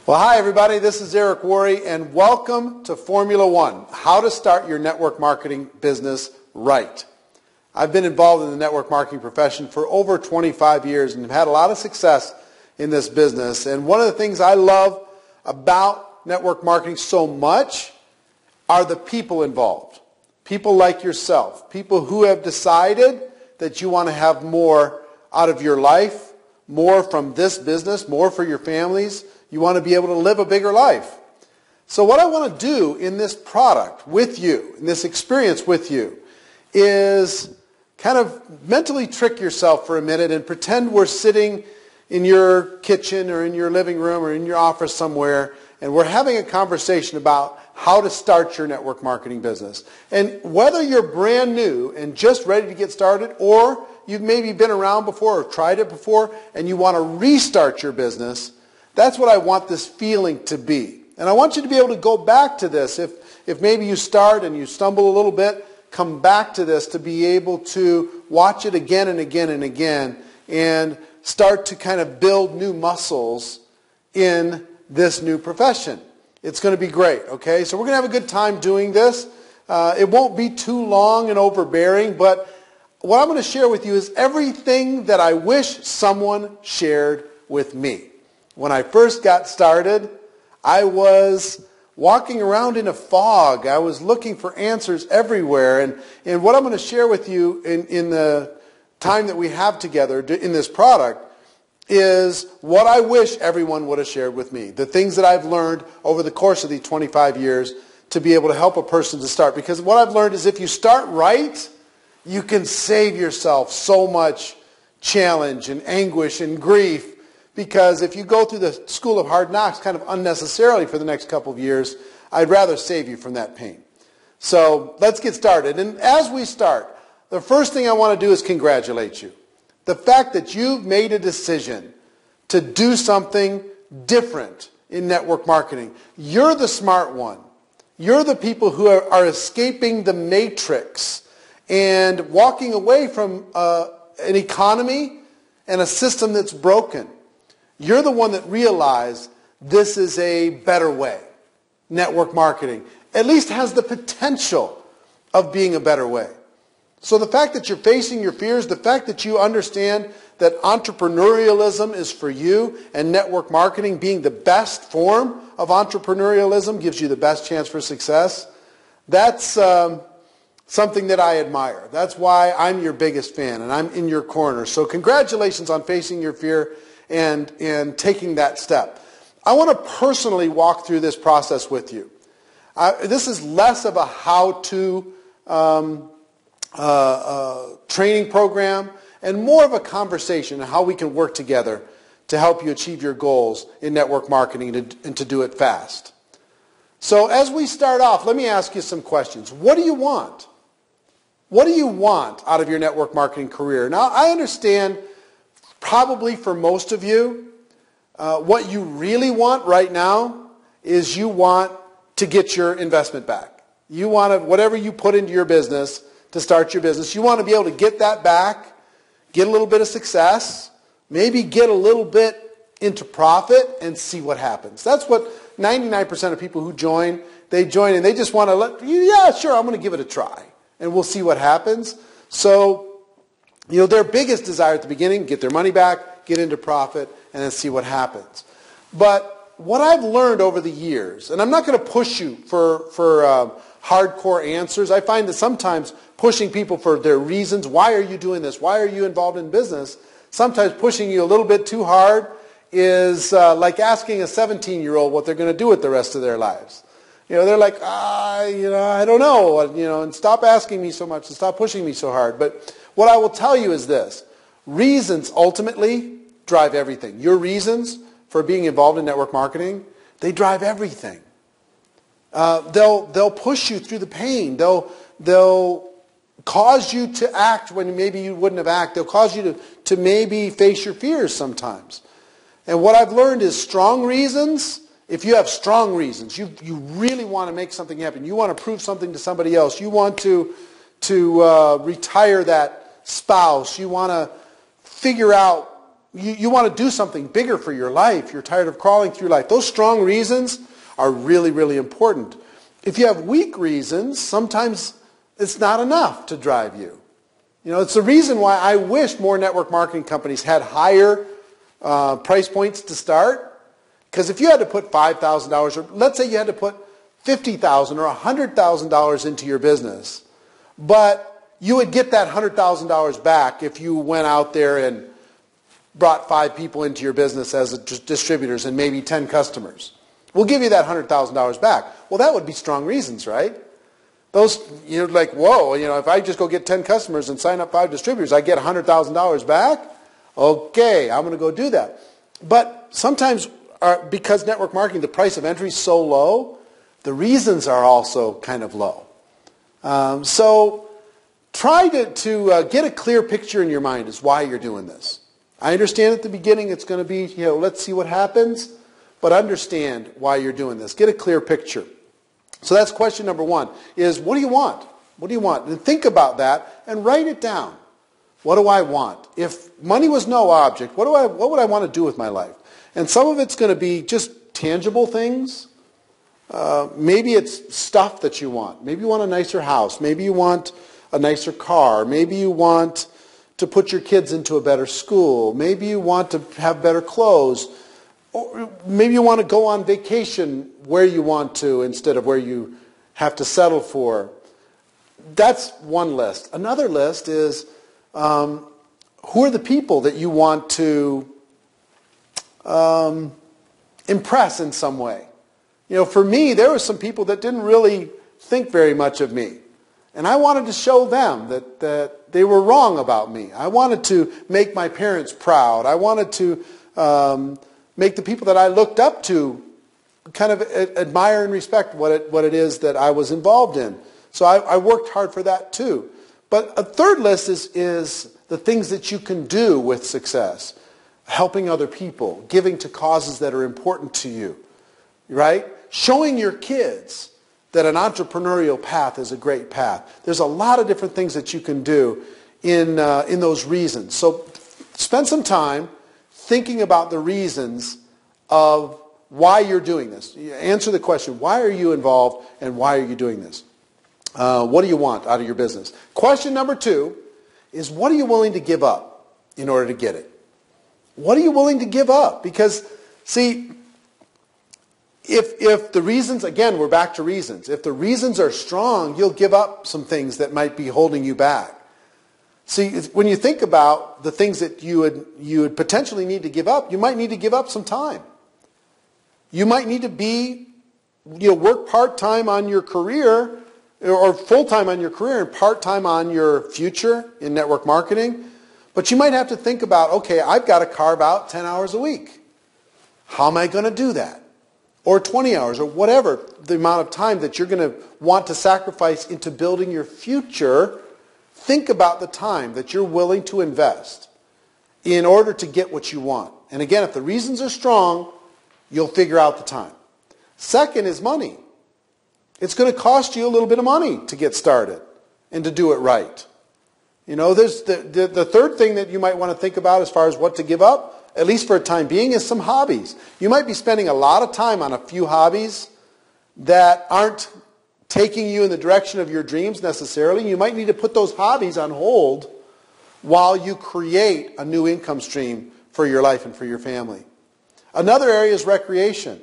Well, hi everybody, this is Eric Worre and welcome to Formula One, how to start your network marketing business right. I've been involved in the network marketing profession for over 25 years and have had a lot of success in this business. And one of the things I love about network marketing so much are the people involved. People like yourself, people who have decided that you want to have more out of your life, more from this business, more for your families. You want to be able to live a bigger life. So what I want to do in this product with you, in this experience with you, is kind of mentally trick yourself for a minute and pretend we're sitting in your kitchen or in your living room or in your office somewhere and we're having a conversation about how to start your network marketing business. And whether you're brand new and just ready to get started, or you've maybe been around before or tried it before and you want to restart your business, that's what I want this feeling to be. And I want you to be able to go back to this. If maybe you start and you stumble a little bit, come back to this to be able to watch it again and again and again and start to kind of build new muscles in this new profession. It's going to be great, okay? So we're going to have a good time doing this. It won't be too long and overbearing, but what I'm going to share with you is everything that I wish someone shared with me. When I first got started, I was walking around in a fog. I was looking for answers everywhere. And what I'm going to share with you in the time that we have together in this product is what I wish everyone would have shared with me. The things that I've learned over the course of these 25 years to be able to help a person to start. Because what I've learned is if you start right, you can save yourself so much challenge and anguish and grief. Because if you go through the school of hard knocks kind of unnecessarily for the next couple of years, I'd rather save you from that pain. So let's get started. And as we start, the first thing I want to do is congratulate you. The fact that you've made a decision to do something different in network marketing. You're the smart one. You're the people who are escaping the matrix and walking away from an economy and a system that's broken. You're the one that realized this is a better way. Network marketing at least has the potential of being a better way. So the fact that you're facing your fears, the fact that you understand that entrepreneurialism is for you and network marketing being the best form of entrepreneurialism gives you the best chance for success, that's something that I admire. That's why I'm your biggest fan and I'm in your corner. So congratulations on facing your fear and taking that step. I want to personally walk through this process with you. This is less of a how-to training program and more of a conversation on how we can work together to help you achieve your goals in network marketing and to do it fast. So as we start off, let me ask you some questions. What do you want? What do you want out of your network marketing career? Now, I understand probably for most of you, what you really want right now is you want to get your investment back. You want to, whatever you put into your business to start your business, you want to be able to get that back, get a little bit of success, maybe get a little bit into profit and see what happens. That's what 99% of people who join, they join and they just want to yeah, sure, I'm going to give it a try and we'll see what happens. So, their biggest desire at the beginning, get their money back, get into profit, and then see what happens. But what I've learned over the years, and I'm not going to push you for hardcore answers. I find that sometimes pushing people for their reasons, why are you doing this? Why are you involved in business? Sometimes pushing you a little bit too hard is like asking a 17-year-old what they're going to do with the rest of their lives. They're like, I don't know, and stop asking me so much and stop pushing me so hard. But what I will tell you is this. Reasons ultimately drive everything. Your reasons for being involved in network marketing, they drive everything. They'll push you through the pain. They'll cause you to act when maybe you wouldn't have acted. They'll cause you to maybe face your fears sometimes. And what I've learned is strong reasons. If you have strong reasons, you really want to make something happen. You want to prove something to somebody else. You want to retire that spouse. You want to figure out you want to do something bigger for your life. You're tired of crawling through life. Those strong reasons are really, really important. If you have weak reasons, sometimes it's not enough to drive you. It's the reason why I wish more network marketing companies had higher price points to start. Because if you had to put $5,000, or let's say you had to put $50,000 or $100,000 into your business, but you would get that $100,000 back if you went out there and brought 5 people into your business as distributors and maybe 10 customers. We'll give you that $100,000 back. Well, that would be strong reasons, right? Those, like, whoa, if I just go get 10 customers and sign up 5 distributors, I get $100,000 back? Okay, I'm going to go do that. But sometimes, because network marketing, the price of entry is so low, the reasons are also kind of low. So try to get a clear picture in your mind as why you're doing this. I understand at the beginning it's going to be, let's see what happens, but understand why you're doing this. Get a clear picture. So that's question number 1, is what do you want? What do you want? And think about that and write it down. What do I want? If money was no object, what would I want to do with my life? And some of it's going to be just tangible things. Maybe it's stuff that you want. Maybe you want a nicer house. Maybe you want a nicer car. Maybe you want to put your kids into a better school. Maybe you want to have better clothes. Or maybe you want to go on vacation where you want to instead of where you have to settle for. That's one list. Another list is who are the people that you want to impress in some way. For me, there were some people that didn't really think very much of me. And I wanted to show them that they were wrong about me. I wanted to make my parents proud. I wanted to make the people that I looked up to kind of admire and respect what it is that I was involved in. So I worked hard for that too. But a third list is the things that you can do with success. Helping other people, giving to causes that are important to you, right? Showing your kids that an entrepreneurial path is a great path. There's a lot of different things that you can do in those reasons. So spend some time thinking about the reasons of why you're doing this. Answer the question, why are you involved and why are you doing this? What do you want out of your business? Question number 2 is, what are you willing to give up in order to get it? What are you willing to give up? Because, see, if the reasons, again, we're back to reasons. If the reasons are strong, you'll give up some things that might be holding you back. See, when you think about the things that you would potentially need to give up, you might need to give up some time. You might need to work part-time on your career or full-time on your career and part-time on your future in network marketing. But you might have to think about, okay, I've got to carve out 10 hours a week. How am I going to do that? Or 20 hours or whatever the amount of time that you're going to want to sacrifice into building your future. Think about the time that you're willing to invest in order to get what you want. And again, if the reasons are strong, you'll figure out the time. Second is money. It's going to cost you a little bit of money to get started and to do it right. There's the third thing that you might want to think about as far as what to give up, at least for a time being, is some hobbies. You might be spending a lot of time on a few hobbies that aren't taking you in the direction of your dreams necessarily. You might need to put those hobbies on hold while you create a new income stream for your life and for your family. Another area is recreation.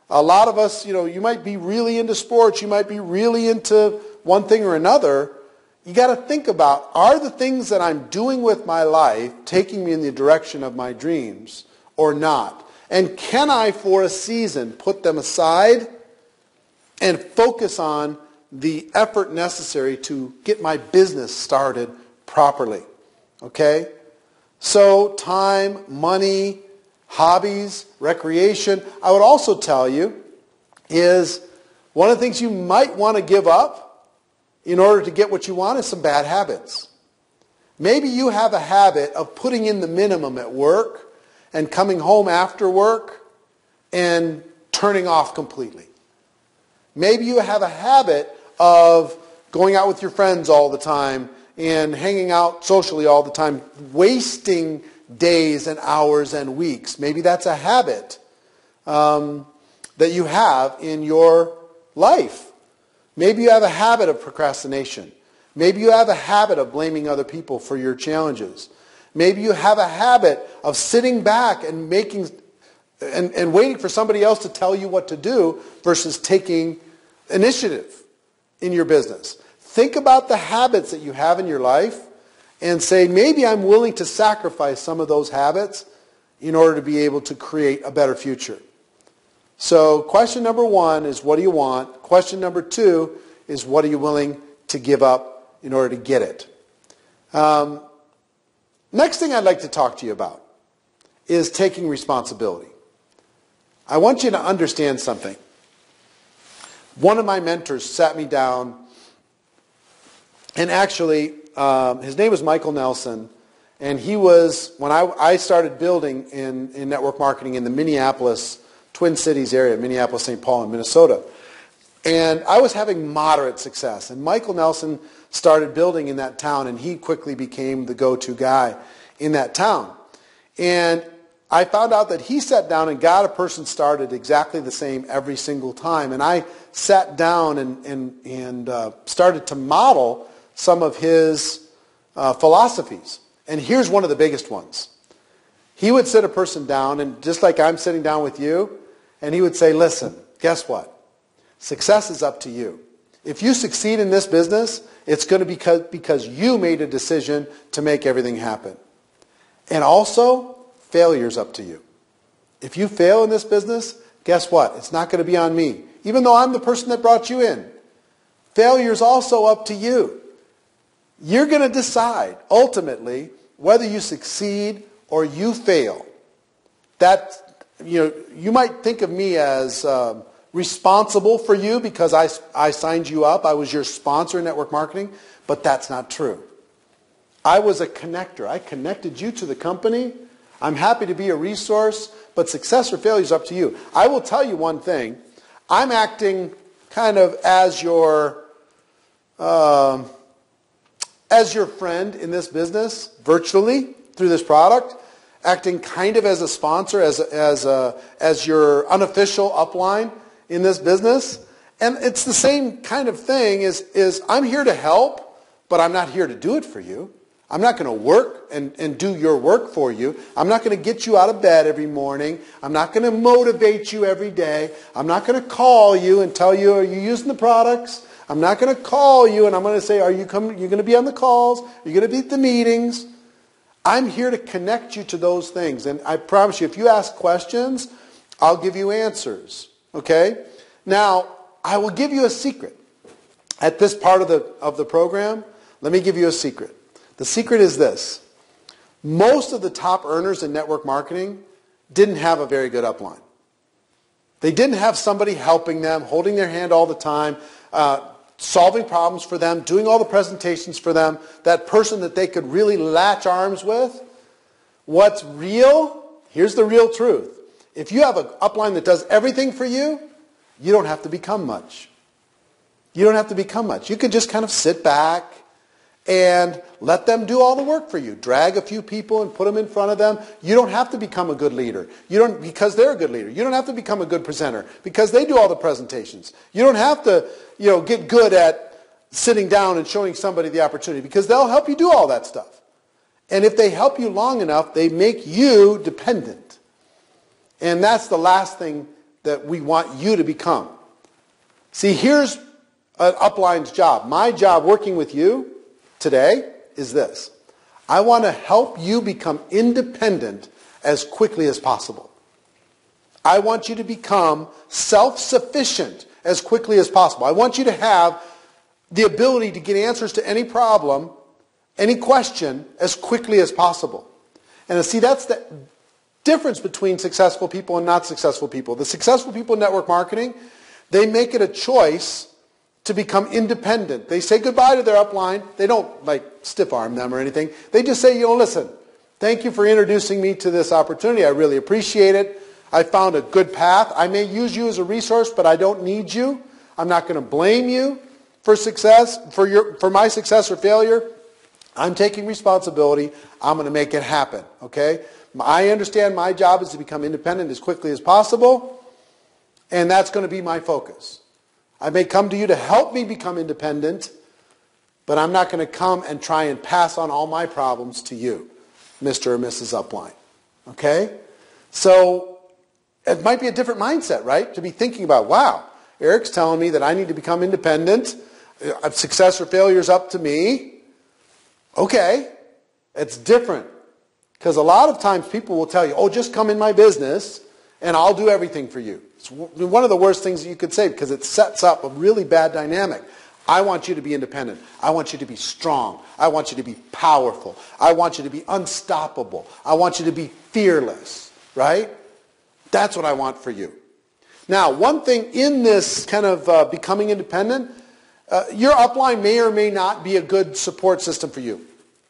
A lot of us, you might be really into sports, you might be really into one thing or another. You got to think about, are the things that I'm doing with my life taking me in the direction of my dreams or not? And can I, for a season, put them aside and focus on the effort necessary to get my business started properly? Okay? So time, money, hobbies, recreation. I would also tell you is one of the things you might want to give up in order to get what you want is some bad habits. Maybe you have a habit of putting in the minimum at work and coming home after work and turning off completely. Maybe you have a habit of going out with your friends all the time and hanging out socially all the time, wasting days and hours and weeks. Maybe that's a habit that you have in your life. Maybe you have a habit of procrastination. Maybe you have a habit of blaming other people for your challenges. Maybe you have a habit of sitting back and waiting for somebody else to tell you what to do versus taking initiative in your business. Think about the habits that you have in your life and say, maybe I'm willing to sacrifice some of those habits in order to be able to create a better future. So question number 1 is, what do you want? Question number 2 is, what are you willing to give up in order to get it? Next thing I'd like to talk to you about is taking responsibility. I want you to understand something. One of my mentors sat me down, and actually, his name was Michael Nelson, and he was, when I started building in network marketing in the Minneapolis, Twin Cities area, Minneapolis, St. Paul, and Minnesota. And I was having moderate success. And Michael Nelson started building in that town, and he quickly became the go-to guy in that town. And I found out that he sat down and got a person started exactly the same every single time. And I sat down and started to model some of his philosophies. And here's one of the biggest ones. He would sit a person down, and just like I'm sitting down with you, and he would say, listen, guess what? Success is up to you. If you succeed in this business, it's going to be because you made a decision to make everything happen. And also, failure's up to you. If you fail in this business, guess what? It's not going to be on me. Even though I'm the person that brought you in. Failure's also up to you. You're going to decide, ultimately, whether you succeed or you fail. You might think of me as responsible for you because I signed you up. I was your sponsor in network marketing, but that's not true. I was a connector. I connected you to the company. I'm happy to be a resource, but success or failure is up to you. I will tell you one thing. I'm acting kind of as your friend in this business, virtually, through this product, acting kind of as a sponsor, as your unofficial upline in this business. And it's the same kind of thing is I'm here to help, but I'm not here to do it for you. I'm not going to work and do your work for you. I'm not going to get you out of bed every morning. I'm not going to motivate you every day. I'm not going to call you and tell you, are you using the products? I'm not going to call you and I'm going to say, are you coming? You're going to be on the calls? Are you going to be at the meetings? I'm here to connect you to those things. And I promise you, if you ask questions, I'll give you answers. Okay? Now, I will give you a secret. At this part of the program, let me give you a secret. The secret is this. Most of the top earners in network marketing didn't have a very good upline. They didn't have somebody helping them, holding their hand all the time, solving problems for them, doing all the presentations for them, that person that they could really latch arms with. What's real? Here's the real truth. If you have an upline that does everything for you, you don't have to become much. You don't have to become much. You can just kind of sit back and let them do all the work for you. Drag a few people and put them in front of them. You don't have to become a good leader. Because they're a good leader. You don't have to become a good presenter because they do all the presentations. You don't have to, get good at sitting down and showing somebody the opportunity because they'll help you do all that stuff. And if they help you long enough, they make you dependent. And that's the last thing that we want you to become. See, here's an upline's job. My job working with you today is this. I want to help you become independent as quickly as possible. I want you to become self-sufficient as quickly as possible. I want you to have the ability to get answers to any problem, any question, as quickly as possible. And see, that's the difference between successful people and not successful people. The successful people in network marketing, they make it a choice to become independent. They say goodbye to their upline. They don't stiff arm them or anything. They just say, listen, thank you for introducing me to this opportunity. I really appreciate it. I found a good path. I may use you as a resource, but I don't need you. I'm not going to blame you for success, for my success or failure. I'm taking responsibility. I'm going to make it happen, okay? I understand my job is to become independent as quickly as possible, and that's going to be my focus. I may come to you to help me become independent, but I'm not going to come and try and pass on all my problems to you, Mr. or Mrs. Upline, okay? So it might be a different mindset, right? To be thinking about, wow, Eric's telling me that I need to become independent. Success or failure is up to me. Okay, it's different. Because a lot of times people will tell you, oh, just come in my business and I'll do everything for you. It's one of the worst things that you could say because it sets up a really bad dynamic. I want you to be independent. I want you to be strong. I want you to be powerful. I want you to be unstoppable. I want you to be fearless, right? That's what I want for you. Now, one thing in this kind of becoming independent, your upline may or may not be a good support system for you.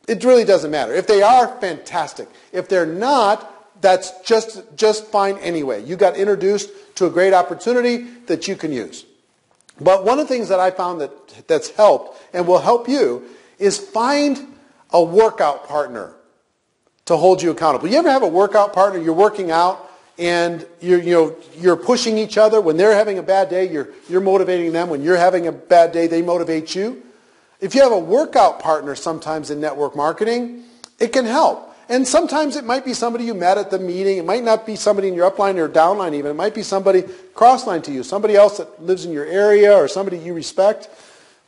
It really doesn't matter. If they are, fantastic. If they're not, that's just fine anyway. You got introduced to a great opportunity that you can use. But one of the things that I found that's helped and will help you is find a workout partner to hold you accountable. You ever have a workout partner, you're working out and you're pushing each other. When they're having a bad day, you're motivating them. When you're having a bad day, they motivate you. If you have a workout partner sometimes in network marketing, it can help. And sometimes it might be somebody you met at the meeting. It might not be somebody in your upline or downline even. It might be somebody crossline to you, somebody else that lives in your area or somebody you respect.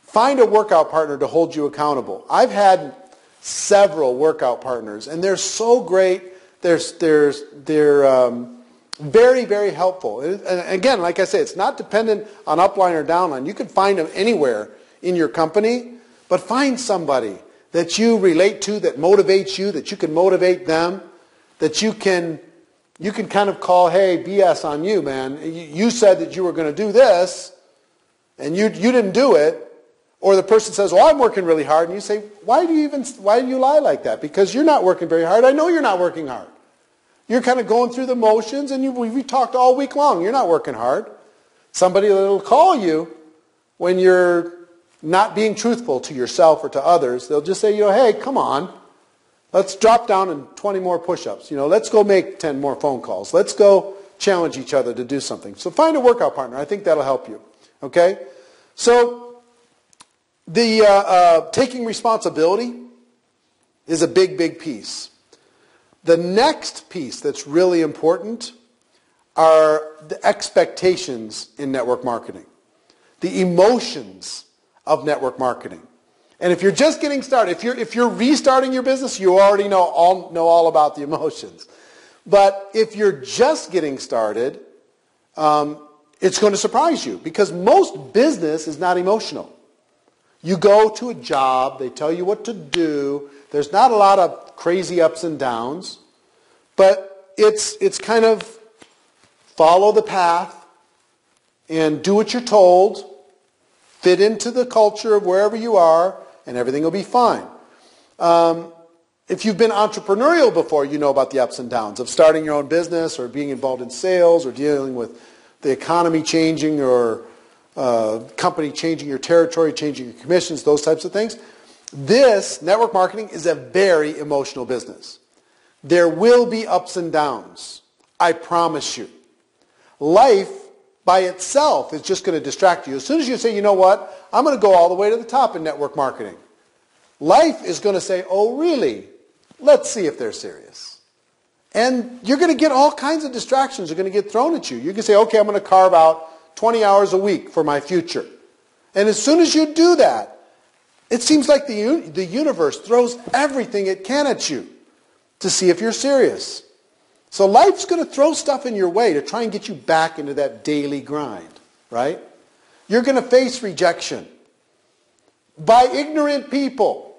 Find a workout partner to hold you accountable. I've had several workout partners, and they're so great. They're very, very helpful. And again, like I say, it's not dependent on upline or downline. You can find them anywhere in your company, but find somebody that you relate to, that motivates you, that you can motivate them, that you can kind of call, hey, BS on you, man. You said that you were going to do this, and you didn't do it. Or the person says, well, I'm working really hard, and you say, why do you lie like that? Because you're not working very hard. I know you're not working hard. You're kind of going through the motions, and we talked all week long. You're not working hard. Somebody that will call you when you're not being truthful to yourself or to others, they'll just say, hey, come on. Let's drop down and 20 more push-ups. Let's go make 10 more phone calls. Let's go challenge each other to do something. So find a workout partner. I think that'll help you. Okay? So the taking responsibility is a big, big piece. The next piece that's really important are the expectations in network marketing, the emotions of network marketing. And if you're just getting started, if you're restarting your business, you already know all about the emotions. But if you're just getting started, it's going to surprise you because most business is not emotional. You go to a job, they tell you what to do. There's not a lot of crazy ups and downs, but it's kind of follow the path and do what you're told, fit into the culture of wherever you are, and everything will be fine. If you've been entrepreneurial before, you know about the ups and downs of starting your own business or being involved in sales or dealing with the economy changing or company changing your territory, changing your commissions, those types of things. This, network marketing, is a very emotional business. There will be ups and downs. I promise you. Life by itself is just going to distract you. As soon as you say, you know what, I'm going to go all the way to the top in network marketing. Life is going to say, oh really? Let's see if they're serious. And you're going to get all kinds of distractions that are going to get thrown at you. You can say, okay, I'm going to carve out 20 hours a week for my future. And as soon as you do that, it seems like the universe throws everything it can at you to see if you're serious. So life's going to throw stuff in your way to try and get you back into that daily grind, right? You're going to face rejection by ignorant people.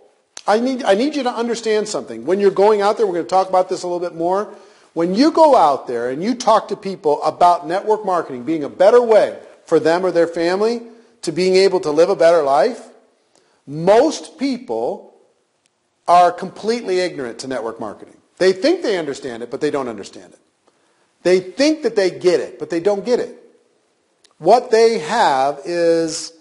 I need you to understand something. When you're going out there, we're going to talk about this a little bit more. When you go out there and you talk to people about network marketing being a better way for them or their family to being able to live a better life, most people are completely ignorant to network marketing. They think they understand it, but they don't understand it. They think that they get it, but they don't get it. What they have is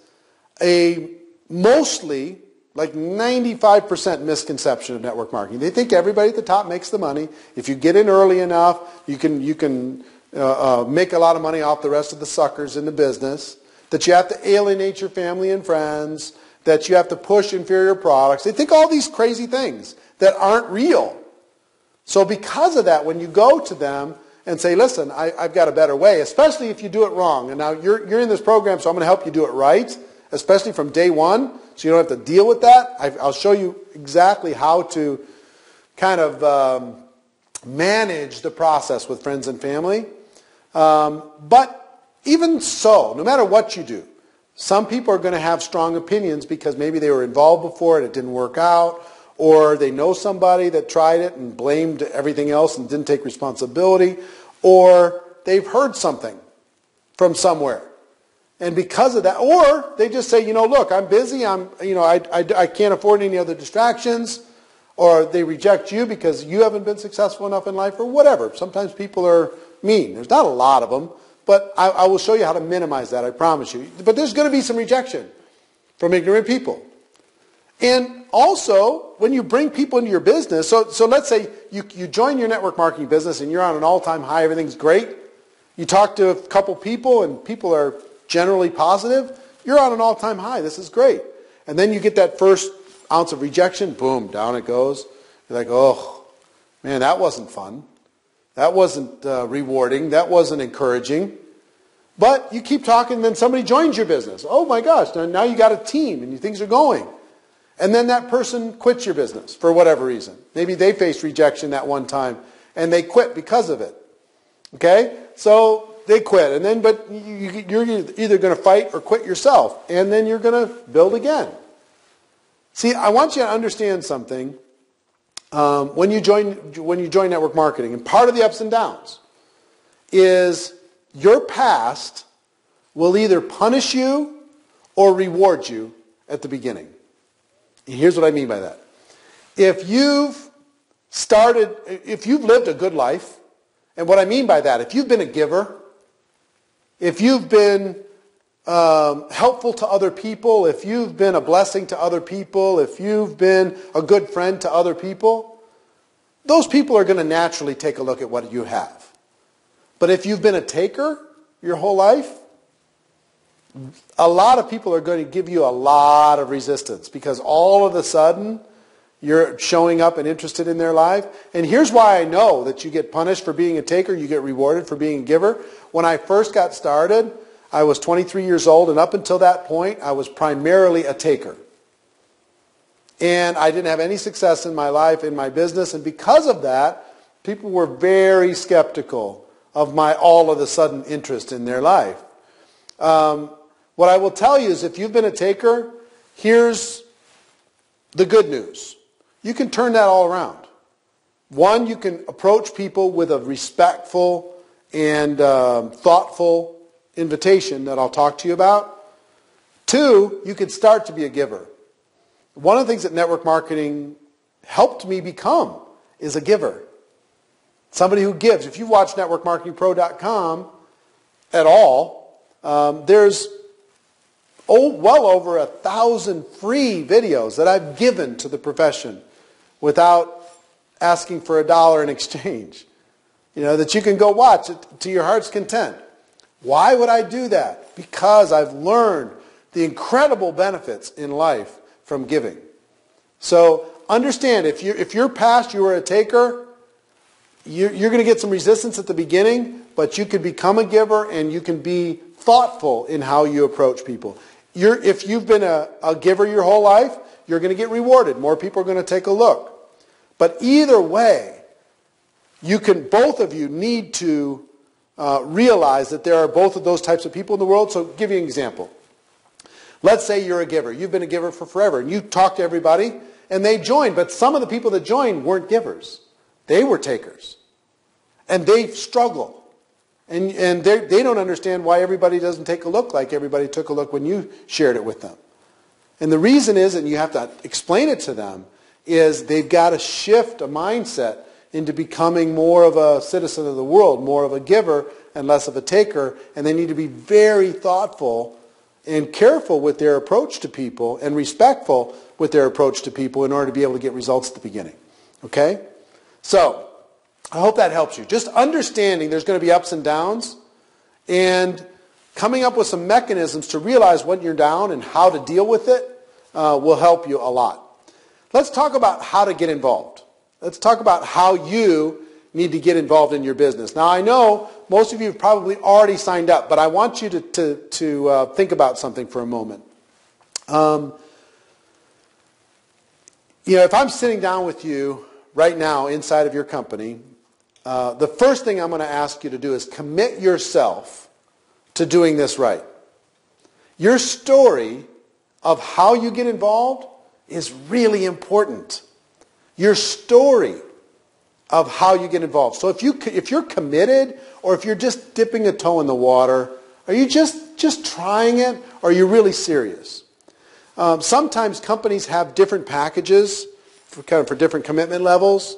a mostly like 95% misconception of network marketing. They think everybody at the top makes the money. If you get in early enough, you can make a lot of money off the rest of the suckers in the business. That you have to alienate your family and friends. That you have to push inferior products. They think all these crazy things that aren't real. So because of that, when you go to them and say, listen, I've got a better way, especially if you do it wrong. And now you're in this program, so I'm going to help you do it right, especially from day one, so you don't have to deal with that. I'll show you exactly how to kind of manage the process with friends and family. But even so, no matter what you do, some people are going to have strong opinions because maybe they were involved before and it didn't work out, or they know somebody that tried it and blamed everything else and didn't take responsibility, or they've heard something from somewhere. And because of that, or they just say, look, I'm busy, I can't afford any other distractions, or they reject you because you haven't been successful enough in life, or whatever. Sometimes people are mean. There's not a lot of them, but I will show you how to minimize that, I promise you. But there's going to be some rejection from ignorant people. And also, when you bring people into your business, so let's say you join your network marketing business and you're on an all-time high, everything's great. You talk to a couple people and people are generally positive. You're on an all-time high. This is great. And then you get that first ounce of rejection, boom, down it goes. You're like, oh, man, that wasn't fun. That wasn't rewarding. That wasn't encouraging. But you keep talking and then somebody joins your business. Oh my gosh, now you got a team and things are going. And then that person quits your business for whatever reason. Maybe they faced rejection that one time and they quit because of it. Okay? So they quit. And then, but you're either going to fight or quit yourself. And then you're going to build again. See, I want you to understand something. When you join network marketing, and part of the ups and downs is your past will either punish you or reward you at the beginning. And here's what I mean by that. If you've lived a good life, and what I mean by that, if you've been a giver, if you've been helpful to other people, if you've been a blessing to other people, if you've been a good friend to other people, those people are going to naturally take a look at what you have. But if you've been a taker your whole life, a lot of people are going to give you a lot of resistance because all of a sudden you're showing up and interested in their life. And here's why I know that you get punished for being a taker, you get rewarded for being a giver. When I first got started, I was 23 years old, and up until that point, I was primarily a taker. And I didn't have any success in my life, in my business, and because of that, people were very skeptical of my all of a sudden interest in their life. What I will tell you is if you've been a taker, here's the good news. You can turn that all around. One, you can approach people with a respectful and thoughtful invitation that I'll talk to you about. Two, you can start to be a giver. One of the things that network marketing helped me become is a giver. Somebody who gives. If you watch networkmarketingpro.com at all, there's well over 1,000 free videos that I've given to the profession without asking for $1 in exchange. That you can go watch it to your heart's content. Why would I do that? Because I've learned the incredible benefits in life from giving. So understand, if you're past, you were a taker, you're going to get some resistance at the beginning, but you can become a giver and you can be thoughtful in how you approach people. If you've been a giver your whole life, you're going to get rewarded. More people are going to take a look. But either way, both of you need to realize that there are both of those types of people in the world. So I'll give you an example. Let's say you're a giver. You've been a giver for forever, and you talk to everybody, and they join. But some of the people that joined weren't givers. They were takers. And they struggle. And they don't understand why everybody doesn't take a look like everybody took a look when you shared it with them. And the reason is, and you have to explain it to them, is they've got to shift a mindset into becoming more of a citizen of the world, more of a giver and less of a taker. And they need to be very thoughtful and careful with their approach to people and respectful with their approach to people in order to be able to get results at the beginning. Okay? So, I hope that helps you. Just understanding there's going to be ups and downs and coming up with some mechanisms to realize when you're down and how to deal with it will help you a lot. Let's talk about how to get involved. Let's talk about how you need to get involved in your business. Now, I know most of you have probably already signed up, but I want you to think about something for a moment. If I'm sitting down with you right now inside of your company, the first thing I'm going to ask you to do is commit yourself to doing this right. Your story of how you get involved is really important. Your story of how you get involved. So if you're committed or if you're just dipping a toe in the water, are you just trying it or are you really serious? Sometimes companies have different packages for different commitment levels.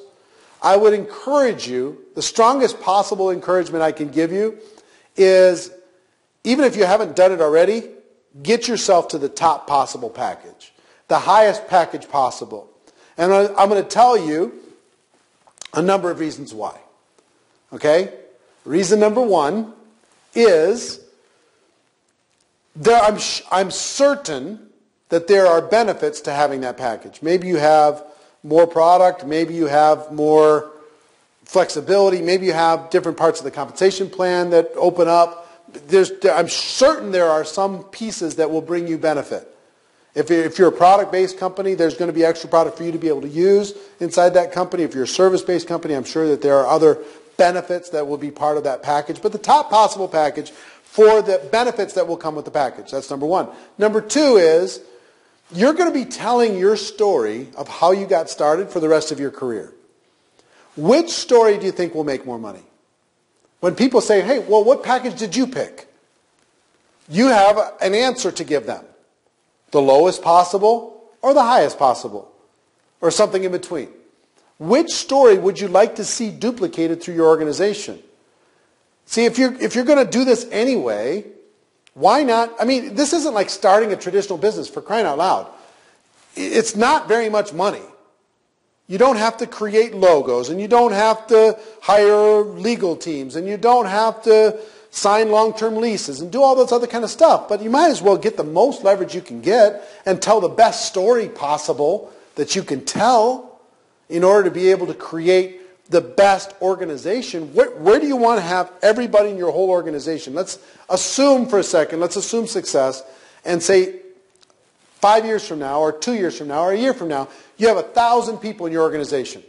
I would encourage you, the strongest possible encouragement I can give you is, even if you haven't done it already, get yourself to the top possible package, the highest package possible. And I'm going to tell you a number of reasons why. Okay? Reason number one is I'm certain that there are benefits to having that package. Maybe you have more product, maybe you have more flexibility, maybe you have different parts of the compensation plan that open up. I'm certain there are some pieces that will bring you benefit. If you're a product-based company, there's going to be extra product for you to be able to use inside that company. If you're a service-based company, I'm sure that there are other benefits that will be part of that package. But the top possible package for the benefits that will come with the package. That's number one. Number two is you're going to be telling your story of how you got started for the rest of your career. Which story do you think will make more money? When people say, hey, well, what package did you pick? You have an answer to give them. The lowest possible or the highest possible or something in between. Which story would you like to see duplicated through your organization? See, if you're going to do this anyway, why not? I mean, this isn't like starting a traditional business, for crying out loud. It's not very much money. You don't have to create logos, and you don't have to hire legal teams, and you don't have to sign long-term leases and do all this other kind of stuff. But you might as well get the most leverage you can get and tell the best story possible that you can tell in order to be able to create the best organization. Where do you want to have everybody in your whole organization? Let's assume for a second, let's assume success and say 5 years from now or 2 years from now or a year from now, you have 1,000 people in your organization.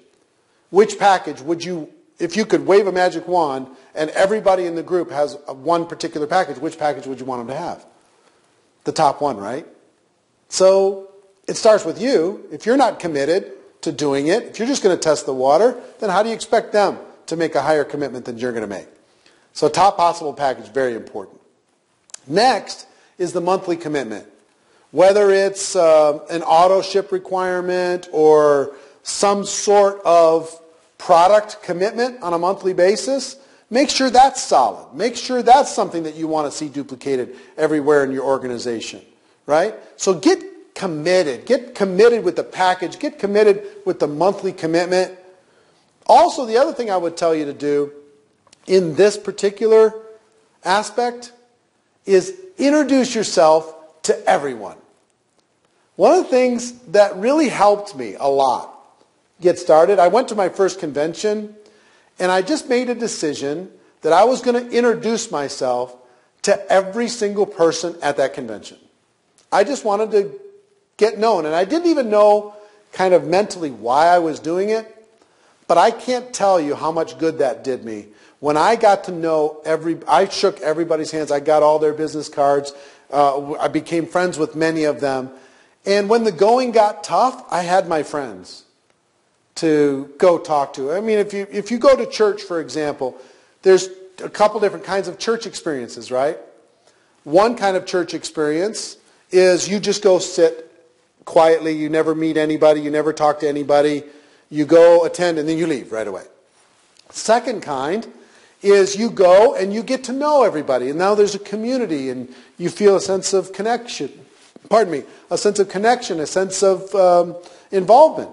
Which package would you, if you could wave a magic wand and everybody in the group has one particular package, which package would you want them to have? The top one, right? So it starts with you. If you're not committed to doing it, if you're just going to test the water, then how do you expect them to make a higher commitment than you're going to make? So top possible package, very important. Next is the monthly commitment. Whether it's an auto ship requirement or some sort of product commitment on a monthly basis, make sure that's solid. Make sure that's something that you want to see duplicated everywhere in your organization, right? So get committed. Get committed with the package. Get committed with the monthly commitment. Also, the other thing I would tell you to do in this particular aspect is introduce yourself to everyone. One of the things that really helped me a lot get started, I went to my first convention and I just made a decision that I was going to introduce myself to every single person at that convention. I just wanted to get known, and I didn't even know kind of mentally why I was doing it, but I can't tell you how much good that did me. When I got to know I shook everybody's hands, I got all their business cards, I became friends with many of them. And when the going got tough, I had my friends to go talk to. I mean, if you go to church, for example, there's a couple different kinds of church experiences, right? One kind of church experience is you just go sit quietly, you never meet anybody, you never talk to anybody, you go attend and then you leave right away. Second kind is you go and you get to know everybody. And now there's a community and you feel a sense of connection. Pardon me, a sense of connection, a sense of involvement.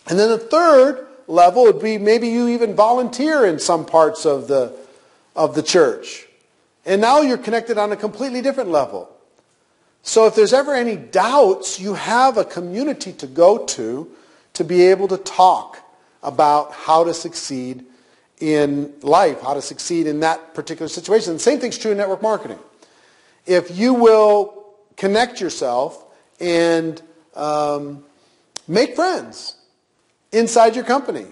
And then the third level would be maybe you even volunteer in some parts of the church. And now you're connected on a completely different level. So if there's ever any doubts, you have a community to go to be able to talk about how to succeed in life, how to succeed in that particular situation. And the same thing's true in network marketing. If you will connect yourself and make friends inside your company,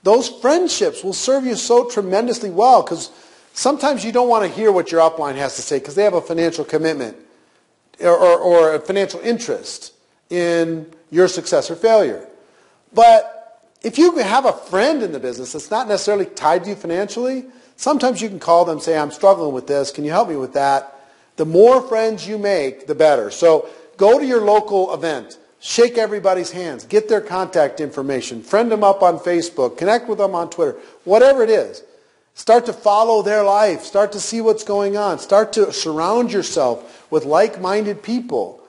those friendships will serve you so tremendously well, because sometimes you don't want to hear what your upline has to say because they have a financial commitment or a financial interest in your success or failure. But if you have a friend in the business that's not necessarily tied to you financially, sometimes you can call them and say, I'm struggling with this. Can you help me with that? The more friends you make, the better. So go to your local event. Shake everybody's hands. Get their contact information. Friend them up on Facebook. Connect with them on Twitter. Whatever it is. Start to follow their life. Start to see what's going on. Start to surround yourself with like-minded people.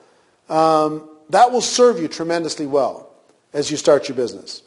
That will serve you tremendously well as you start your business.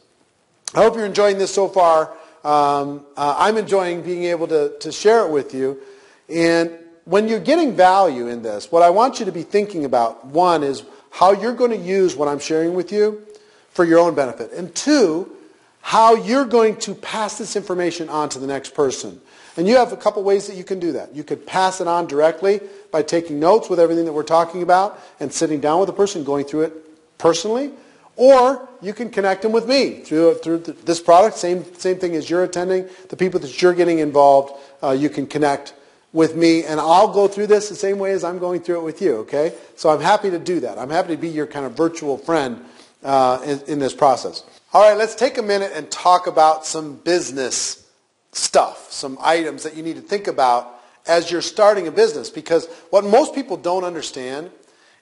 I hope you're enjoying this so far. I'm enjoying being able to share it with you. And when you're getting value in this, what I want you to be thinking about, one, is how you're going to use what I'm sharing with you for your own benefit. And two, how you're going to pass this information on to the next person. And you have a couple ways that you can do that. You could pass it on directly by taking notes with everything that we're talking about and sitting down with the person, going through it personally. Or you can connect them with me through this product. Same thing as you're attending. The people that you're getting involved, you can connect with me. And I'll go through this the same way as I'm going through it with you, okay? So I'm happy to do that. I'm happy to be your kind of virtual friend in this process. All right, let's take a minute and talk about some business stuff, some items that you need to think about as you're starting a business. Because what most people don't understand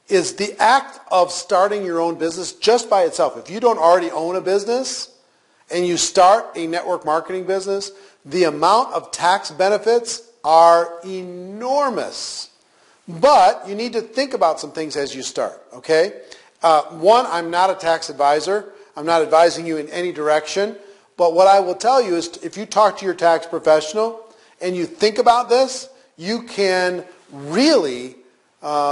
is the act of starting your own business just by itself. If you don't already own a business and you start a network marketing business, the amount of tax benefits are enormous. But you need to think about some things as you start, okay? One, I'm not a tax advisor. I'm not advising you in any direction. But what I will tell you is if you talk to your tax professional and you think about this, you can really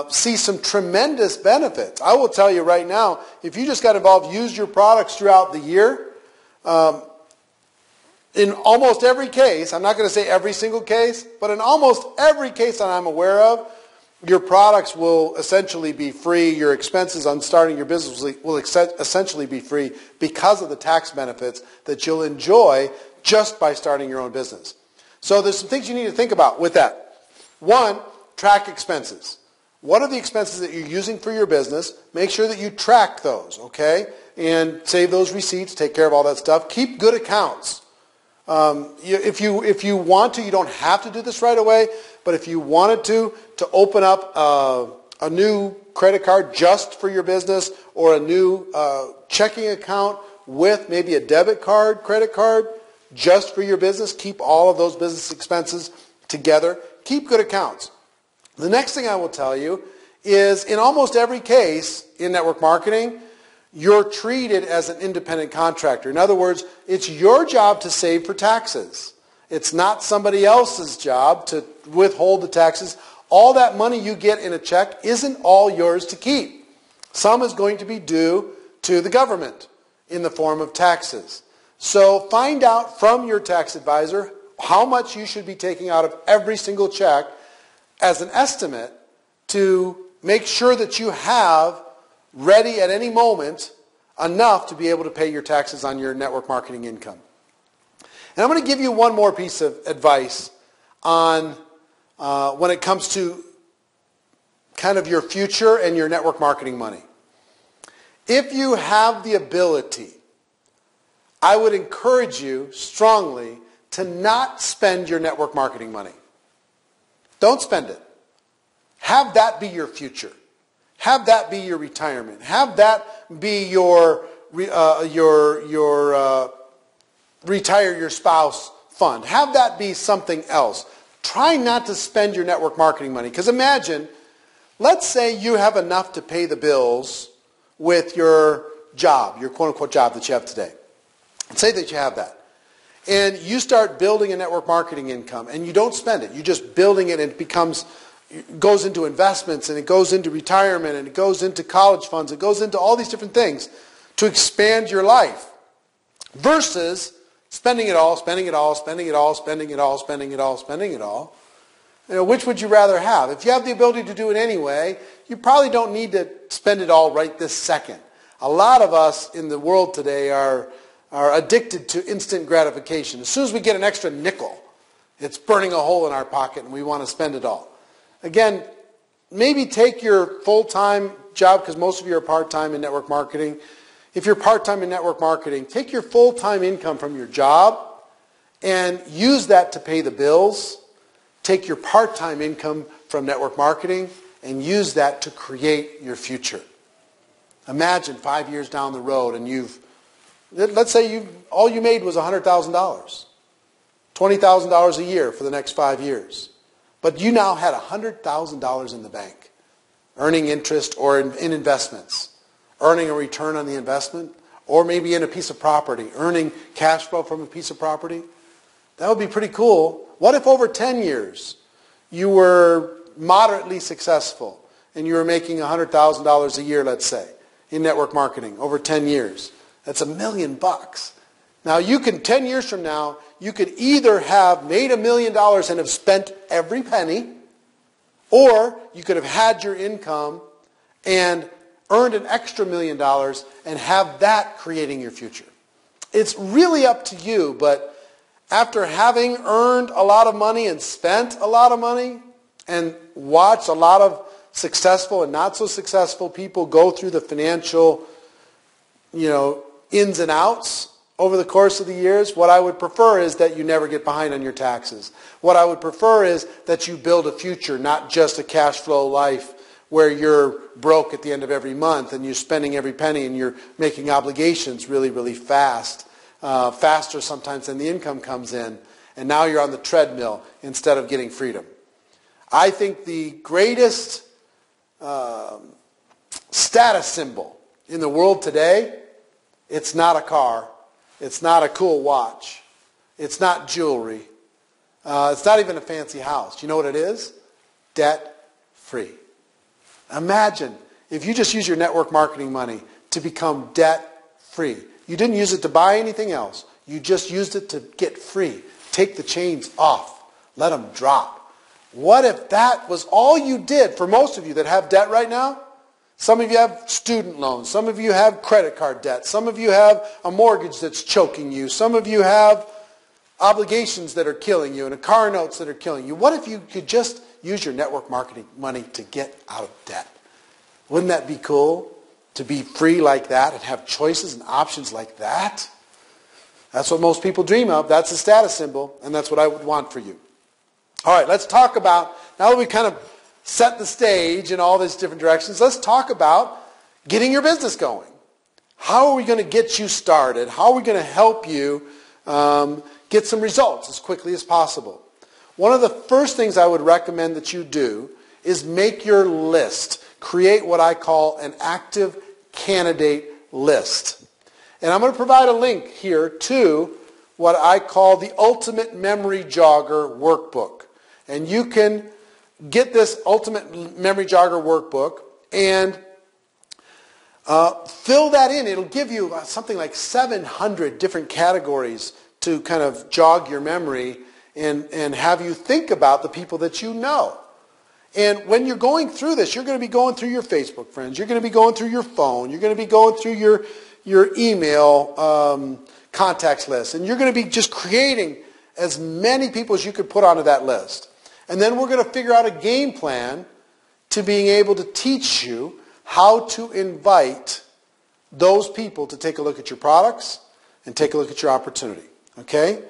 see some tremendous benefits. I will tell you right now, if you just got involved, use your products throughout the year, in almost every case, I'm not going to say every single case, but in almost every case that I'm aware of, your products will essentially be free. Your expenses on starting your business will essentially be free because of the tax benefits that you'll enjoy just by starting your own business. So there's some things you need to think about with that. One, track expenses. What are the expenses that you're using for your business? Make sure that you track those, okay? And save those receipts, take care of all that stuff. Keep good accounts. If you want to, you don't have to do this right away, but if you wanted to open up a new credit card just for your business or a new checking account with maybe a debit card, credit card, just for your business, keep all of those business expenses together. Keep good accounts. The next thing I will tell you is in almost every case in network marketing, you're treated as an independent contractor. In other words, it's your job to save for taxes. It's not somebody else's job to withhold the taxes. All that money you get in a check isn't all yours to keep. Some is going to be due to the government in the form of taxes. So find out from your tax advisor how much you should be taking out of every single check as an estimate to make sure that you have ready at any moment enough to be able to pay your taxes on your network marketing income. And I'm going to give you one more piece of advice on when it comes to kind of your future and your network marketing money. If you have the ability, I would encourage you strongly to not spend your network marketing money. Don't spend it. Have that be your future. Have that be your retirement. Have that be your retire your spouse fund. Have that be something else. Try not to spend your network marketing money. Because imagine, let's say you have enough to pay the bills with your job, your quote-unquote job that you have today. Let's say that you have that. And you start building a network marketing income, and you don't spend it. You're just building it, and it goes into investments, and it goes into retirement, and it goes into college funds. It goes into all these different things to expand your life. Versus spending it all, spending it all, spending it all, spending it all, spending it all, spending it all. Which would you rather have? If you have the ability to do it anyway, you probably don't need to spend it all right this second. A lot of us in the world today are addicted to instant gratification. As soon as we get an extra nickel, it's burning a hole in our pocket and we want to spend it all. Again, maybe take your full-time job, because most of you are part-time in network marketing. If you're part-time in network marketing, take your full-time income from your job and use that to pay the bills. Take your part-time income from network marketing and use that to create your future. Imagine 5 years down the road and let's say all you made was $100,000, $20,000 a year for the next 5 years. But you now had $100,000 in the bank, earning interest or in investments, earning a return on the investment, or maybe in a piece of property, earning cash flow from a piece of property. That would be pretty cool. What if over 10 years you were moderately successful and you were making $100,000 a year, let's say, in network marketing over 10 years? That's $1 million. Now 10 years from now, you could either have made $1 million and have spent every penny, or you could have had your income and earned an extra $1 million and have that creating your future. It's really up to you, but after having earned a lot of money and spent a lot of money and watched a lot of successful and not so successful people go through the financial, ins and outs over the course of the years, what I would prefer is that you never get behind on your taxes. What I would prefer is that you build a future, not just a cash flow life where you're broke at the end of every month and you're spending every penny and you're making obligations really, really fast. Faster sometimes than the income comes in. And now you're on the treadmill instead of getting freedom. I think the greatest status symbol in the world today, it's not a car. It's not a cool watch. It's not jewelry. It's not even a fancy house. You know what it is? Debt-free. Imagine if you just use your network marketing money to become debt-free. You didn't use it to buy anything else. You just used it to get free. Take the chains off. Let them drop. What if that was all you did? For most of you that have debt right now, some of you have student loans. Some of you have credit card debt. Some of you have a mortgage that's choking you. Some of you have obligations that are killing you and a car notes that are killing you. What if you could just use your network marketing money to get out of debt? Wouldn't that be cool? To be free like that and have choices and options like that? That's what most people dream of. That's a status symbol, and that's what I would want for you. All right, let's talk about, now that we kind of set the stage in all these different directions, let's talk about getting your business going. How are we going to get you started? How are we going to help you get some results as quickly as possible? One of the first things I would recommend that you do is make your list. Create what I call an active candidate list. And I'm going to provide a link here to what I call the Ultimate Memory Jogger Workbook. And you can get this Ultimate Memory Jogger Workbook and fill that in. It'll give you something like 700 different categories to kind of jog your memory and have you think about the people that you know. And when you're going through this, you're going to be going through your Facebook friends. You're going to be going through your phone. You're going to be going through your email contacts list. And you're going to be just creating as many people as you could put onto that list. And then we're going to figure out a game plan to being able to teach you how to invite those people to take a look at your products and take a look at your opportunity. Okay?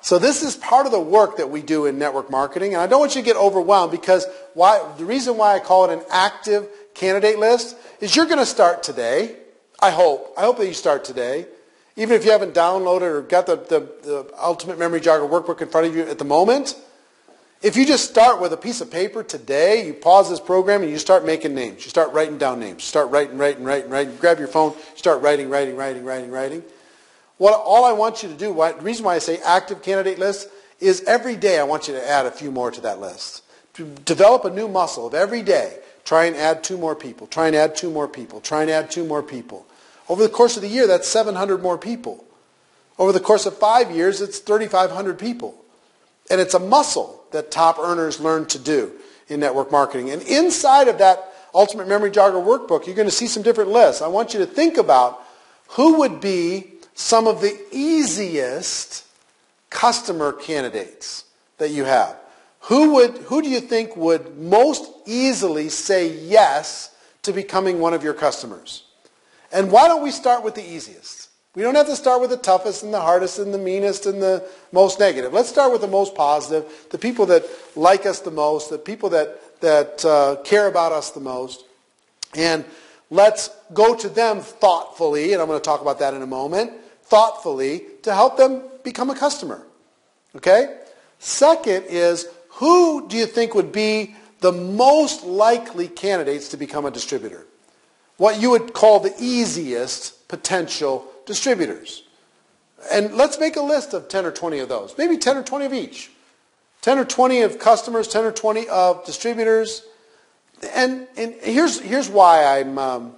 So this is part of the work that we do in network marketing. And I don't want you to get overwhelmed because the reason why I call it an active candidate list is you're going to start today. I hope that you start today. Even if you haven't downloaded or got the Ultimate Memory Jogger workbook in front of you at the moment, if you just start with a piece of paper today, you pause this program and you start making names. You start writing down names. You start writing. Grab your phone, start writing. All I want you to do, the reason why I say active candidate list, is every day I want you to add a few more to that list. To develop a new muscle of every day, try and add 2 more people, try and add 2 more people, try and add 2 more people. Over the course of the year, that's 700 more people. Over the course of 5 years, it's 3,500 people. And it's a muscle that top earners learn to do in network marketing. And inside of that Ultimate Memory Jogger workbook, you're going to see some different lists. I want you to think about who would be some of the easiest customer candidates that you have. Who do you think would most easily say yes to becoming one of your customers? And why don't we start with the easiest? We don't have to start with the toughest and the hardest and the meanest and the most negative. Let's start with the most positive, the people that like us the most, the people that care about us the most. And let's go to them thoughtfully, and I'm going to talk about that in a moment, thoughtfully to help them become a customer. Okay? Second is, who do you think would be the most likely candidates to become a distributor? What you would call the easiest potential distributors. And let's make a list of 10 or 20 of those. Maybe 10 or 20 of each. 10 or 20 of customers, 10 or 20 of distributors. And here's why I'm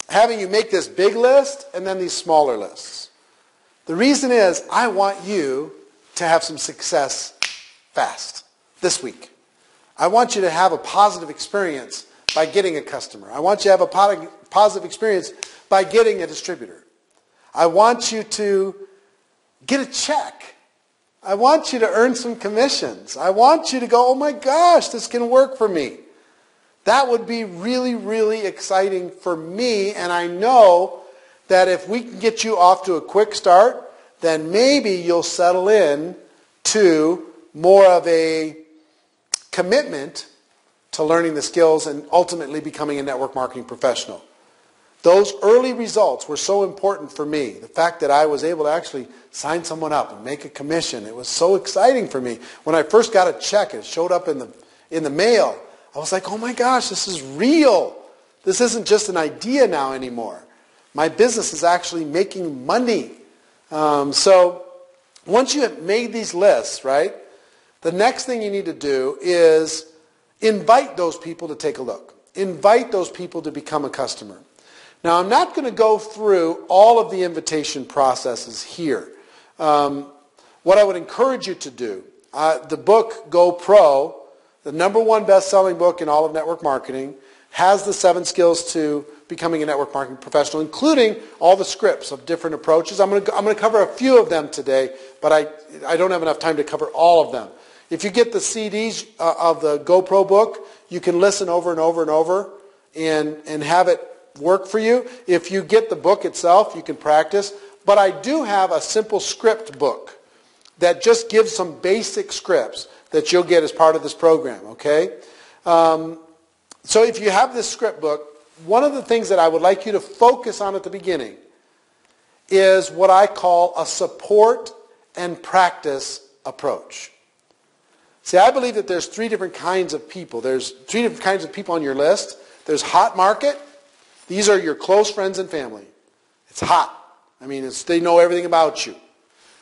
having you make this big list and then these smaller lists. The reason is I want you to have some success fast this week. I want you to have a positive experience by getting a customer. I want you to have a positive experience by getting a distributor. I want you to get a check. I want you to earn some commissions. I want you to go, oh my gosh, this can work for me. That would be really, really exciting for me, and I know that if we can get you off to a quick start, then maybe you'll settle in to more of a commitment to learning the skills and ultimately becoming a network marketing professional. Those early results were so important for me. The fact that I was able to actually sign someone up and make a commission, it was so exciting for me. When I first got a check, it showed up in the mail. I was like, oh my gosh, this is real. This isn't just an idea now anymore. My business is actually making money. So once you have made these lists, right, the next thing you need to do is invite those people to take a look. Invite those people to become a customer. Now, I'm not going to go through all of the invitation processes here. What I would encourage you to do, the book Go Pro, the #1 best-selling book in all of network marketing, has the 7 skills to becoming a network marketing professional, including all the scripts of different approaches. I'm going to cover a few of them today, but I don't have enough time to cover all of them. If you get the CDs of the Go Pro book, you can listen over and over and over and have it work for you. If you get the book itself, you can practice. But I do have a simple script book that just gives some basic scripts that you'll get as part of this program, okay? So if you have this script book, one of the things that I would like you to focus on at the beginning is what I call a support and practice approach. See, I believe that there's 3 different kinds of people. There's 3 different kinds of people on your list. There's hot market. These are your close friends and family. It's hot. I mean, they know everything about you.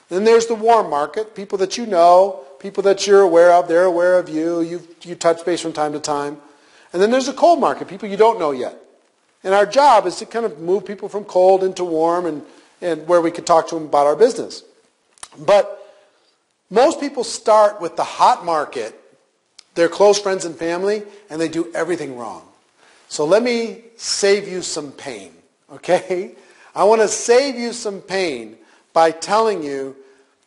Then there's the warm market, people that you know, people that you're aware of, they're aware of you, you touch base from time to time. And then there's the cold market, people you don't know yet. And our job is to kind of move people from cold into warm and where we could talk to them about our business. But most people start with the hot market, their close friends and family, and they do everything wrong. So let me save you some pain, okay? I want to save you some pain by telling you,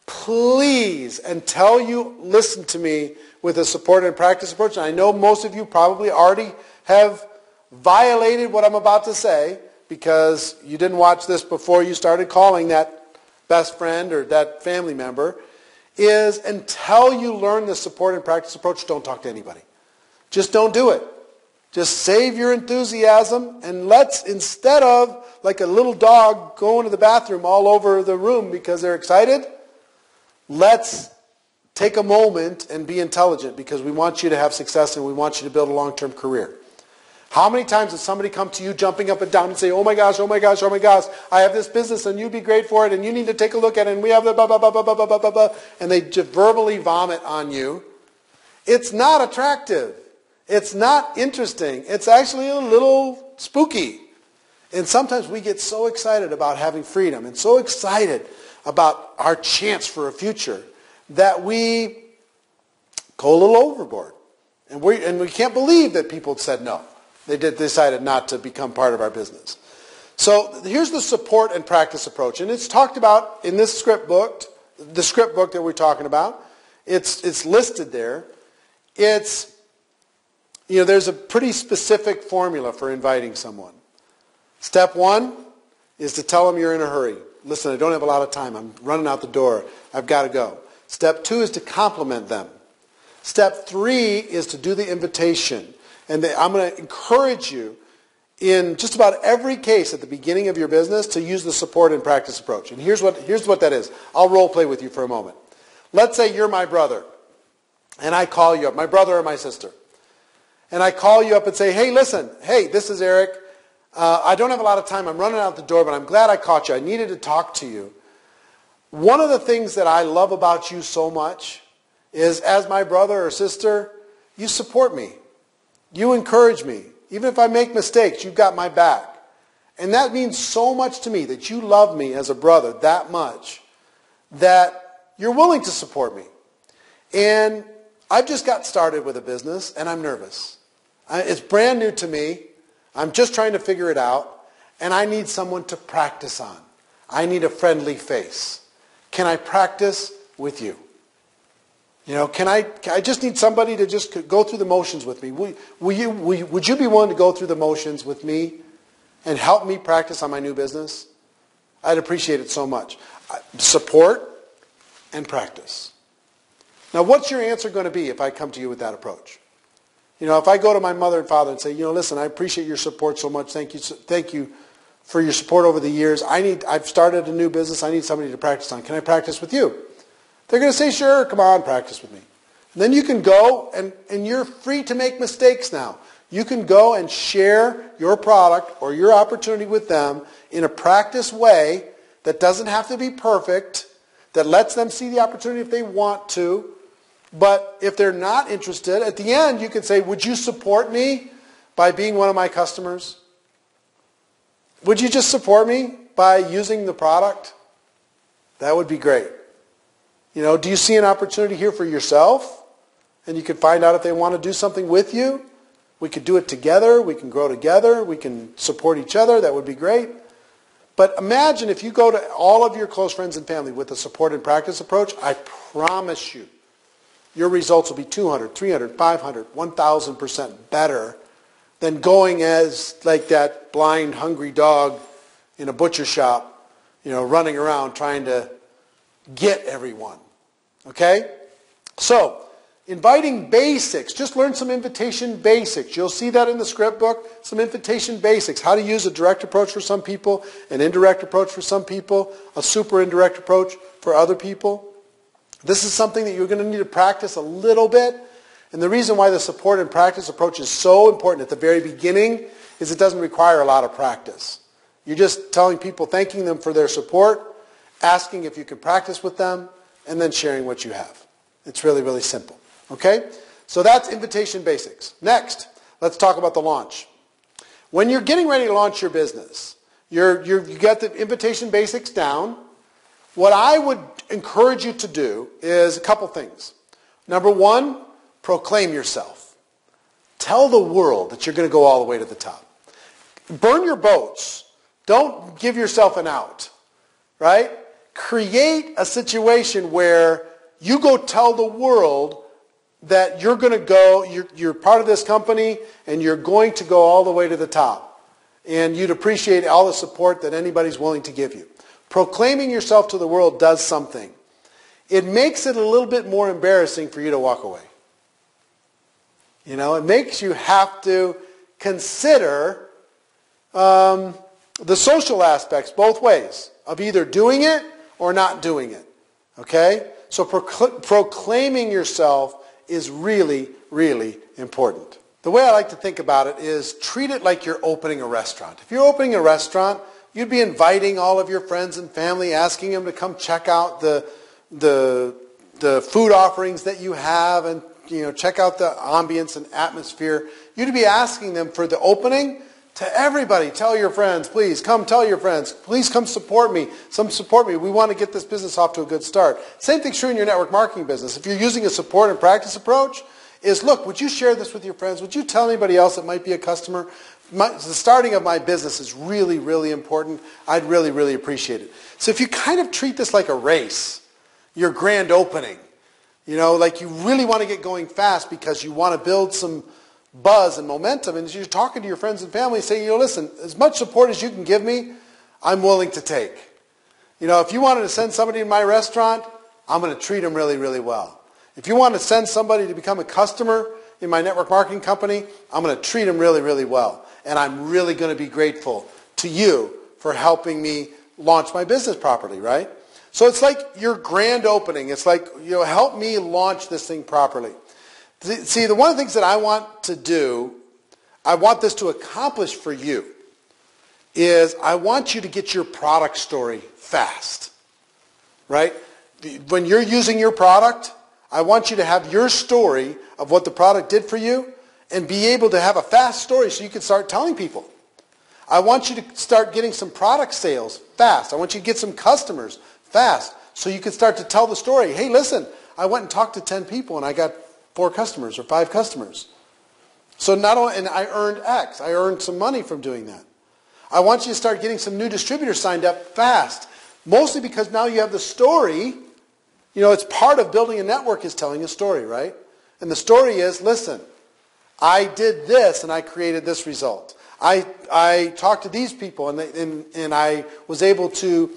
please, until you listen to me with a support and practice approach, and I know most of you probably already have violated what I'm about to say because you didn't watch this before you started calling that best friend or that family member, is until you learn the support and practice approach, don't talk to anybody. Just don't do it. Just save your enthusiasm and let's, instead of like a little dog going to the bathroom all over the room because they're excited, let's take a moment and be intelligent because we want you to have success and we want you to build a long-term career. How many times has somebody come to you jumping up and down and say, oh my gosh, oh my gosh, oh my gosh, I have this business and you'd be great for it and you need to take a look at it and we have the blah, blah, blah, blah, blah, blah, blah, blah, blah, and they just verbally vomit on you. It's not attractive. It's not interesting. It's actually a little spooky. And sometimes we get so excited about having freedom and so excited about our chance for a future that we go a little overboard. And we can't believe that people said no. They decided not to become part of our business. So here's the support and practice approach. And it's talked about in this script book, the script book that we're talking about. It's listed there. It's, there's a pretty specific formula for inviting someone. Step one is to tell them you're in a hurry. Listen, I don't have a lot of time. I'm running out the door. I've got to go. Step two is to compliment them. Step three is to do the invitation. And I'm going to encourage you in just about every case at the beginning of your business to use the support and practice approach. And here's what that is. I'll role play with you for a moment. Let's say you're my brother and I call you up, my brother or my sister. And I call you up and say, hey, listen, hey, this is Eric. I don't have a lot of time. I'm running out the door, but I'm glad I caught you. I needed to talk to you. One of the things that I love about you so much is as my brother or sister, you support me. You encourage me. Even if I make mistakes, you've got my back. And that means so much to me that you love me as a brother that much that you're willing to support me. And I've just got started with a business and I'm nervous. It's brand new to me. I'm just trying to figure it out. And I need someone to practice on. I need a friendly face. Can I practice with you? I just need somebody to just go through the motions with me. Would you be willing to go through the motions with me and help me practice on my new business? I'd appreciate it so much. Support and practice. Now, what's your answer going to be if I come to you with that approach? If I go to my mother and father and say, listen, I appreciate your support so much. Thank you for your support over the years. I've started a new business. I need somebody to practice on. Can I practice with you? They're going to say, sure, come on, practice with me. And then you can go, and you're free to make mistakes now. You can go and share your product or your opportunity with them in a practice way that doesn't have to be perfect, that lets them see the opportunity if they want to. But if they're not interested, at the end you can say, would you support me by being one of my customers? Would you just support me by using the product? That would be great. Do you see an opportunity here for yourself? And you can find out if they want to do something with you. We could do it together. We can grow together. We can support each other. That would be great. But imagine if you go to all of your close friends and family with a support and practice approach, I promise you, your results will be 200, 300, 500, 1,000% better than going as like that blind, hungry dog in a butcher shop, running around trying to get everyone. Okay? So, inviting basics. Just learn some invitation basics. You'll see that in the script book. Some invitation basics. How to use a direct approach for some people, an indirect approach for some people, a super indirect approach for other people. This is something that you're going to need to practice a little bit. And the reason why the support and practice approach is so important at the very beginning is it doesn't require a lot of practice. You're just telling people, thanking them for their support, asking if you can practice with them, and then sharing what you have. It's really, really simple. Okay? So that's invitation basics. Next, let's talk about the launch. When you're getting ready to launch your business, you got the invitation basics down. What I would encourage you to do is a couple things. Number one, proclaim yourself. Tell the world that you're going to go all the way to the top. Burn your boats. Don't give yourself an out. Right? Create a situation where you go tell the world that you're going to go, you're part of this company, and you're going to go all the way to the top. And you'd appreciate all the support that anybody's willing to give you. Proclaiming yourself to the world does something. It makes it a little bit more embarrassing for you to walk away. It makes you have to consider the social aspects both ways of either doing it or not doing it. Okay? So proclaiming yourself is really, really important. The way I like to think about it is treat it like you're opening a restaurant. If you're opening a restaurant, you'd be inviting all of your friends and family, asking them to come check out the food offerings that you have and check out the ambience and atmosphere. You'd be asking them for the opening to everybody. Tell your friends, please come tell your friends. Please come support me. Support me. We want to get this business off to a good start. Same thing's true in your network marketing business. If you're using a support and practice approach, look, would you share this with your friends? Would you tell anybody else that might be a customer? The starting of my business is really, really important. I'd really, really appreciate it. So if you kind of treat this like a race, your grand opening, like you really want to get going fast because you want to build some buzz and momentum, and as you're talking to your friends and family, saying, listen, as much support as you can give me, I'm willing to take. If you wanted to send somebody to my restaurant, I'm going to treat them really, really well. If you want to send somebody to become a customer in my network marketing company, I'm going to treat them really, really well. And I'm really going to be grateful to you for helping me launch my business properly, right? So it's like your grand opening. It's like, help me launch this thing properly. See, one of the things that I want to do, I want this to accomplish for you, is I want you to get your product story fast, right? When you're using your product, I want you to have your story of what the product did for you and be able to have a fast story so you can start telling people. I want you to start getting some product sales fast. I want you to get some customers fast so you can start to tell the story. Hey, listen, I went and talked to 10 people and I got 4 customers or 5 customers. So not only, and I earned X, I earned some money from doing that. I want you to start getting some new distributors signed up fast, mostly because now you have the story. It's part of building a network is telling a story, right? And the story is, listen, I did this and I created this result. I talked to these people and I was able to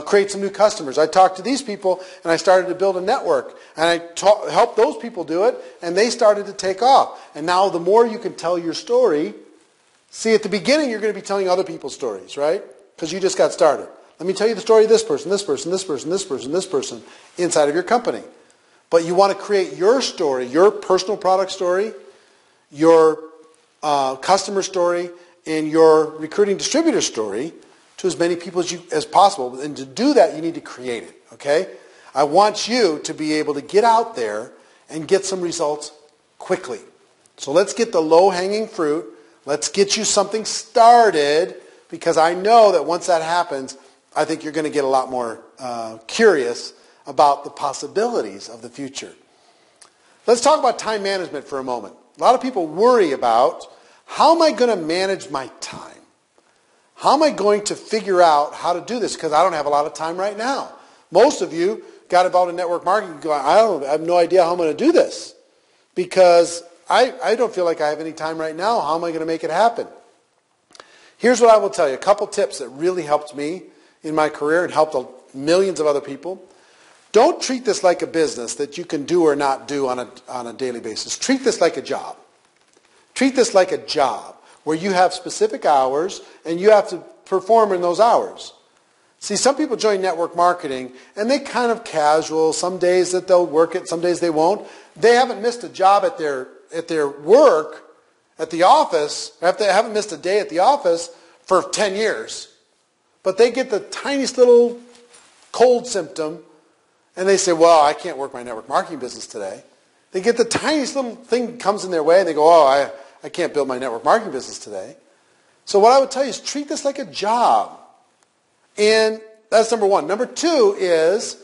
create some new customers. I talked to these people and I started to build a network. And I helped those people do it and they started to take off. And now the more you can tell your story, see, at the beginning you're going to be telling other people's stories, right? Because you just got started. Let me tell you the story of this person, this person, this person, this person, this person inside of your company. But you want to create your story, your personal product story, your customer story, and your recruiting distributor story to as many people as possible. And to do that, you need to create it, okay? I want you to be able to get out there and get some results quickly. So let's get the low-hanging fruit. Let's get you something started, because I know that once that happens, I think you're going to get a lot more curious about the possibilities of the future. Let's talk about time management for a moment. A lot of people worry about, how am I going to manage my time? How am I going to figure out how to do this? Because I don't have a lot of time right now. Most of you got involved in network marketing going, I have no idea how I'm going to do this. Because I don't feel like I have any time right now. How am I going to make it happen? Here's what I will tell you. A couple tips that really helped me in my career and helped millions of other people. Don't treat this like a business that you can do or not do on a daily basis. Treat this like a job. Treat this like a job where you have specific hours and you have to perform in those hours. See, some people join network marketing and they kind of casual. Some days that they'll work it, some days they won't. They haven't missed a job at their work, at the office, or they haven't missed a day at the office for 10 years. But they get the tiniest little cold symptom and they say, well, I can't work my network marketing business today. They get the tiniest little thing comes in their way and they go, oh, I can't build my network marketing business today. So what I would tell you is treat this like a job. And that's number one. Number two is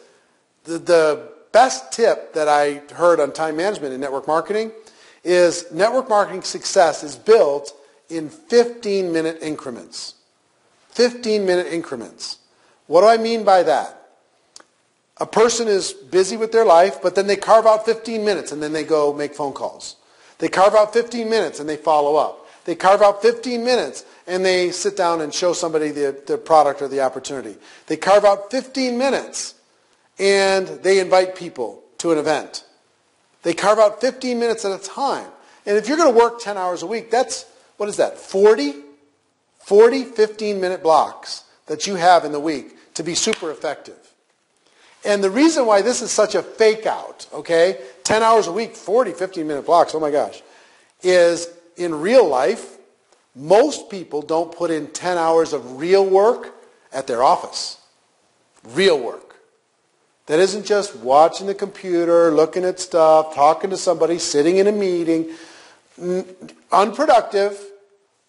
the best tip that I heard on time management in network marketing is network marketing success is built in 15-minute increments. 15-minute increments. What do I mean by that? A person is busy with their life, but then they carve out 15 minutes and then they go make phone calls. They carve out 15 minutes and they follow up. They carve out 15 minutes and they sit down and show somebody the product or the opportunity. They carve out 15 minutes and they invite people to an event. They carve out 15 minutes at a time. And if you're going to work 10 hours a week, that's what is that, 40 15-minute blocks that you have in the week to be super effective. And the reason why this is such a fake out, okay, 10 hours a week, 40 15-minute blocks, oh my gosh, is in real life, most people don't put in 10 hours of real work at their office. Real work. That isn't just watching the computer, looking at stuff, talking to somebody, sitting in a meeting. Unproductive,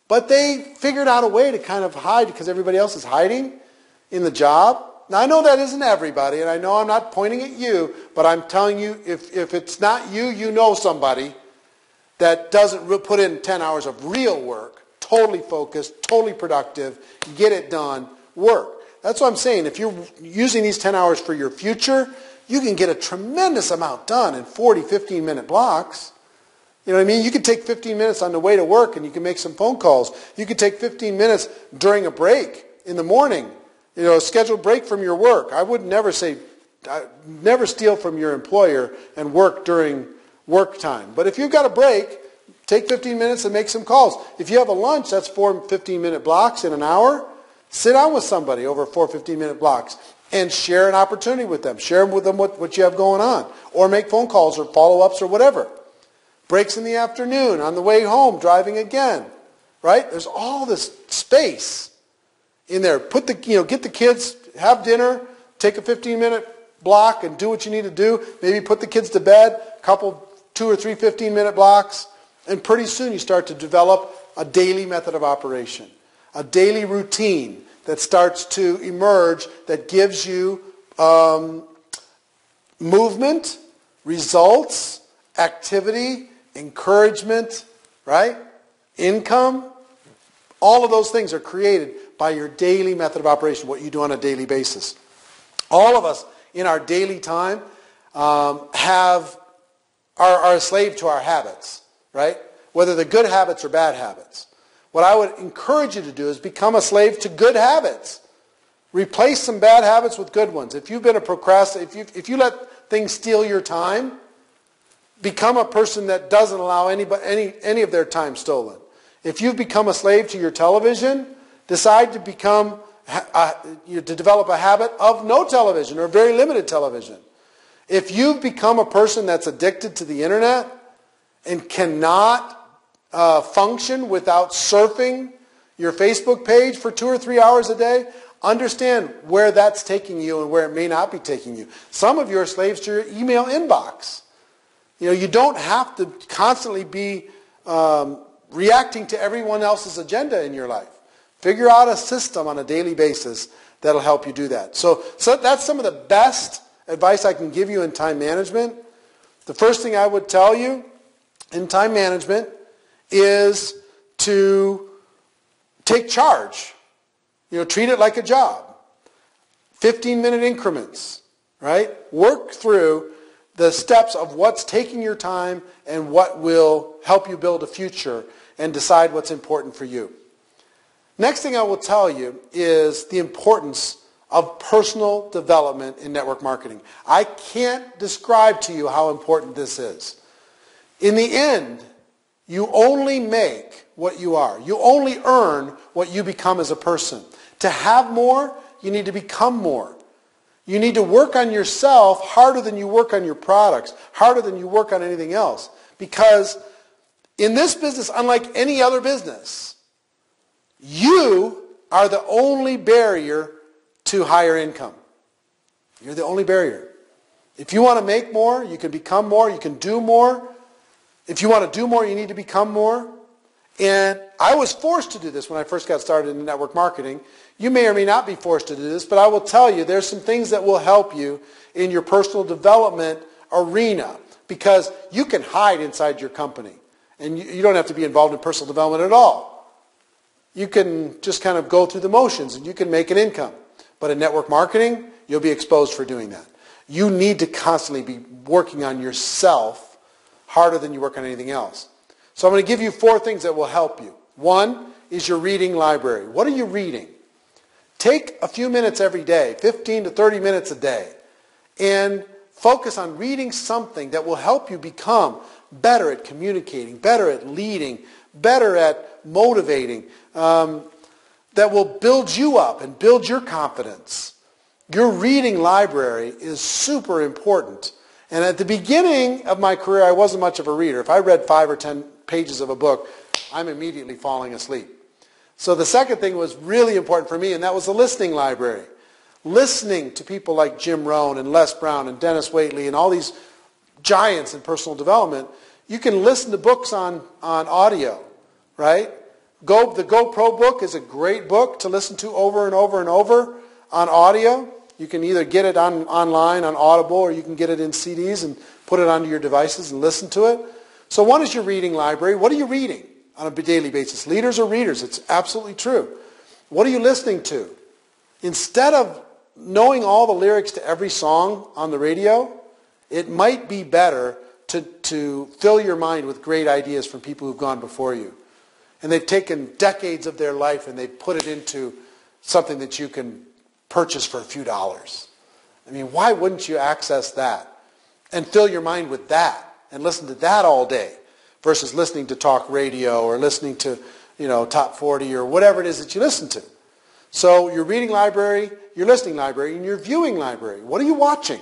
but they figured out a way to kind of hide because everybody else is hiding in the job. Now, I know that isn't everybody, and I know I'm not pointing at you, but I'm telling you, if it's not you, you know somebody that doesn't put in 10 hours of real work, totally focused, totally productive, get it done, work. That's what I'm saying. If you're using these 10 hours for your future, you can get a tremendous amount done in 40, 15-minute blocks. You know what I mean? You could take 15 minutes on the way to work and you can make some phone calls. You could take 15 minutes during a break in the morning, you know, a scheduled break from your work. I would never steal from your employer and work during work time. But if you've got a break, take 15 minutes and make some calls. If you have a lunch, that's 4 15-minute blocks in an hour. Sit down with somebody over 4 15-minute blocks and share an opportunity with them. Share with them what you have going on. Or make phone calls or follow-ups or whatever. Breaks in the afternoon, on the way home, driving again. Right? There's all this space in there. Get the kids, have dinner, take a 15-minute block and do what you need to do. Maybe put the kids to bed, 2 or 3 15-minute blocks. And pretty soon you start to develop a daily method of operation. A daily routine that starts to emerge that gives you movement, results, activity, encouragement, right? Income. All of those things are created by your daily method of operation, what you do on a daily basis. All of us in our daily time are a slave to our habits, right? Whether they're good habits or bad habits. What I would encourage you to do is become a slave to good habits. Replace some bad habits with good ones. If you've been a procrastinator, if you let things steal your time, become a person that doesn't allow any of their time stolen. If you've become a slave to your television, decide to develop a habit of no television or very limited television. If you've become a person that's addicted to the internet and cannot function without surfing your Facebook page for 2 or 3 hours a day, understand where that's taking you and where it may not be taking you. Some of you are slaves to your email inbox. You know, you don't have to constantly be reacting to everyone else's agenda in your life. Figure out a system on a daily basis that'll help you do that. So that's some of the best advice I can give you in time management. The first thing I would tell you in time management is to take charge. You know, treat it like a job. 15-minute increments, right? Work through the steps of what's taking your time and what will help you build a future and decide what's important for you. Next thing I will tell you is the importance of personal development in network marketing. I can't describe to you how important this is. In the end, you only make what you are. You only earn what you become as a person. To have more, you need to become more. You need to work on yourself harder than you work on your products, harder than you work on anything else. Because in this business, unlike any other business, you are the only barrier to higher income. You're the only barrier. If you want to make more, you can become more, you can do more. If you want to do more, you need to become more. And I was forced to do this when I first got started in network marketing. You may or may not be forced to do this, but I will tell you there's some things that will help you in your personal development arena because you can hide inside your company. And you don't have to be involved in personal development at all. You can just kind of go through the motions and you can make an income. But in network marketing, you'll be exposed for doing that. You need to constantly be working on yourself harder than you work on anything else. So I'm going to give you 4 things that will help you. 1 is your reading library. What are you reading? Take a few minutes every day, 15 to 30 minutes a day, and focus on reading something that will help you become better at communicating, better at leading, better at motivating, that will build you up and build your confidence. Your reading library is super important. And at the beginning of my career, I wasn't much of a reader. If I read 5 or 10 pages of a book, I'm immediately falling asleep. So the second thing was really important for me, and that was the listening library. Listening to people like Jim Rohn and Les Brown and Dennis Waitley and all these giants in personal development. You can listen to books on audio, right? The GoPro book is a great book to listen to over and over and over on audio. You can either get it online on Audible, or you can get it in CDs and put it onto your devices and listen to it. So one is your reading library. What are you reading on a daily basis? Leaders or readers? It's absolutely true. What are you listening to? Instead of knowing all the lyrics to every song on the radio, it might be better to fill your mind with great ideas from people who've gone before you. And they've taken decades of their life and they've put it into something that you can purchase for a few dollars. I mean, why wouldn't you access that and fill your mind with that and listen to that all day versus listening to talk radio or listening to, Top 40 or whatever it is that you listen to? So your reading library, your listening library, and your viewing library. What are you watching?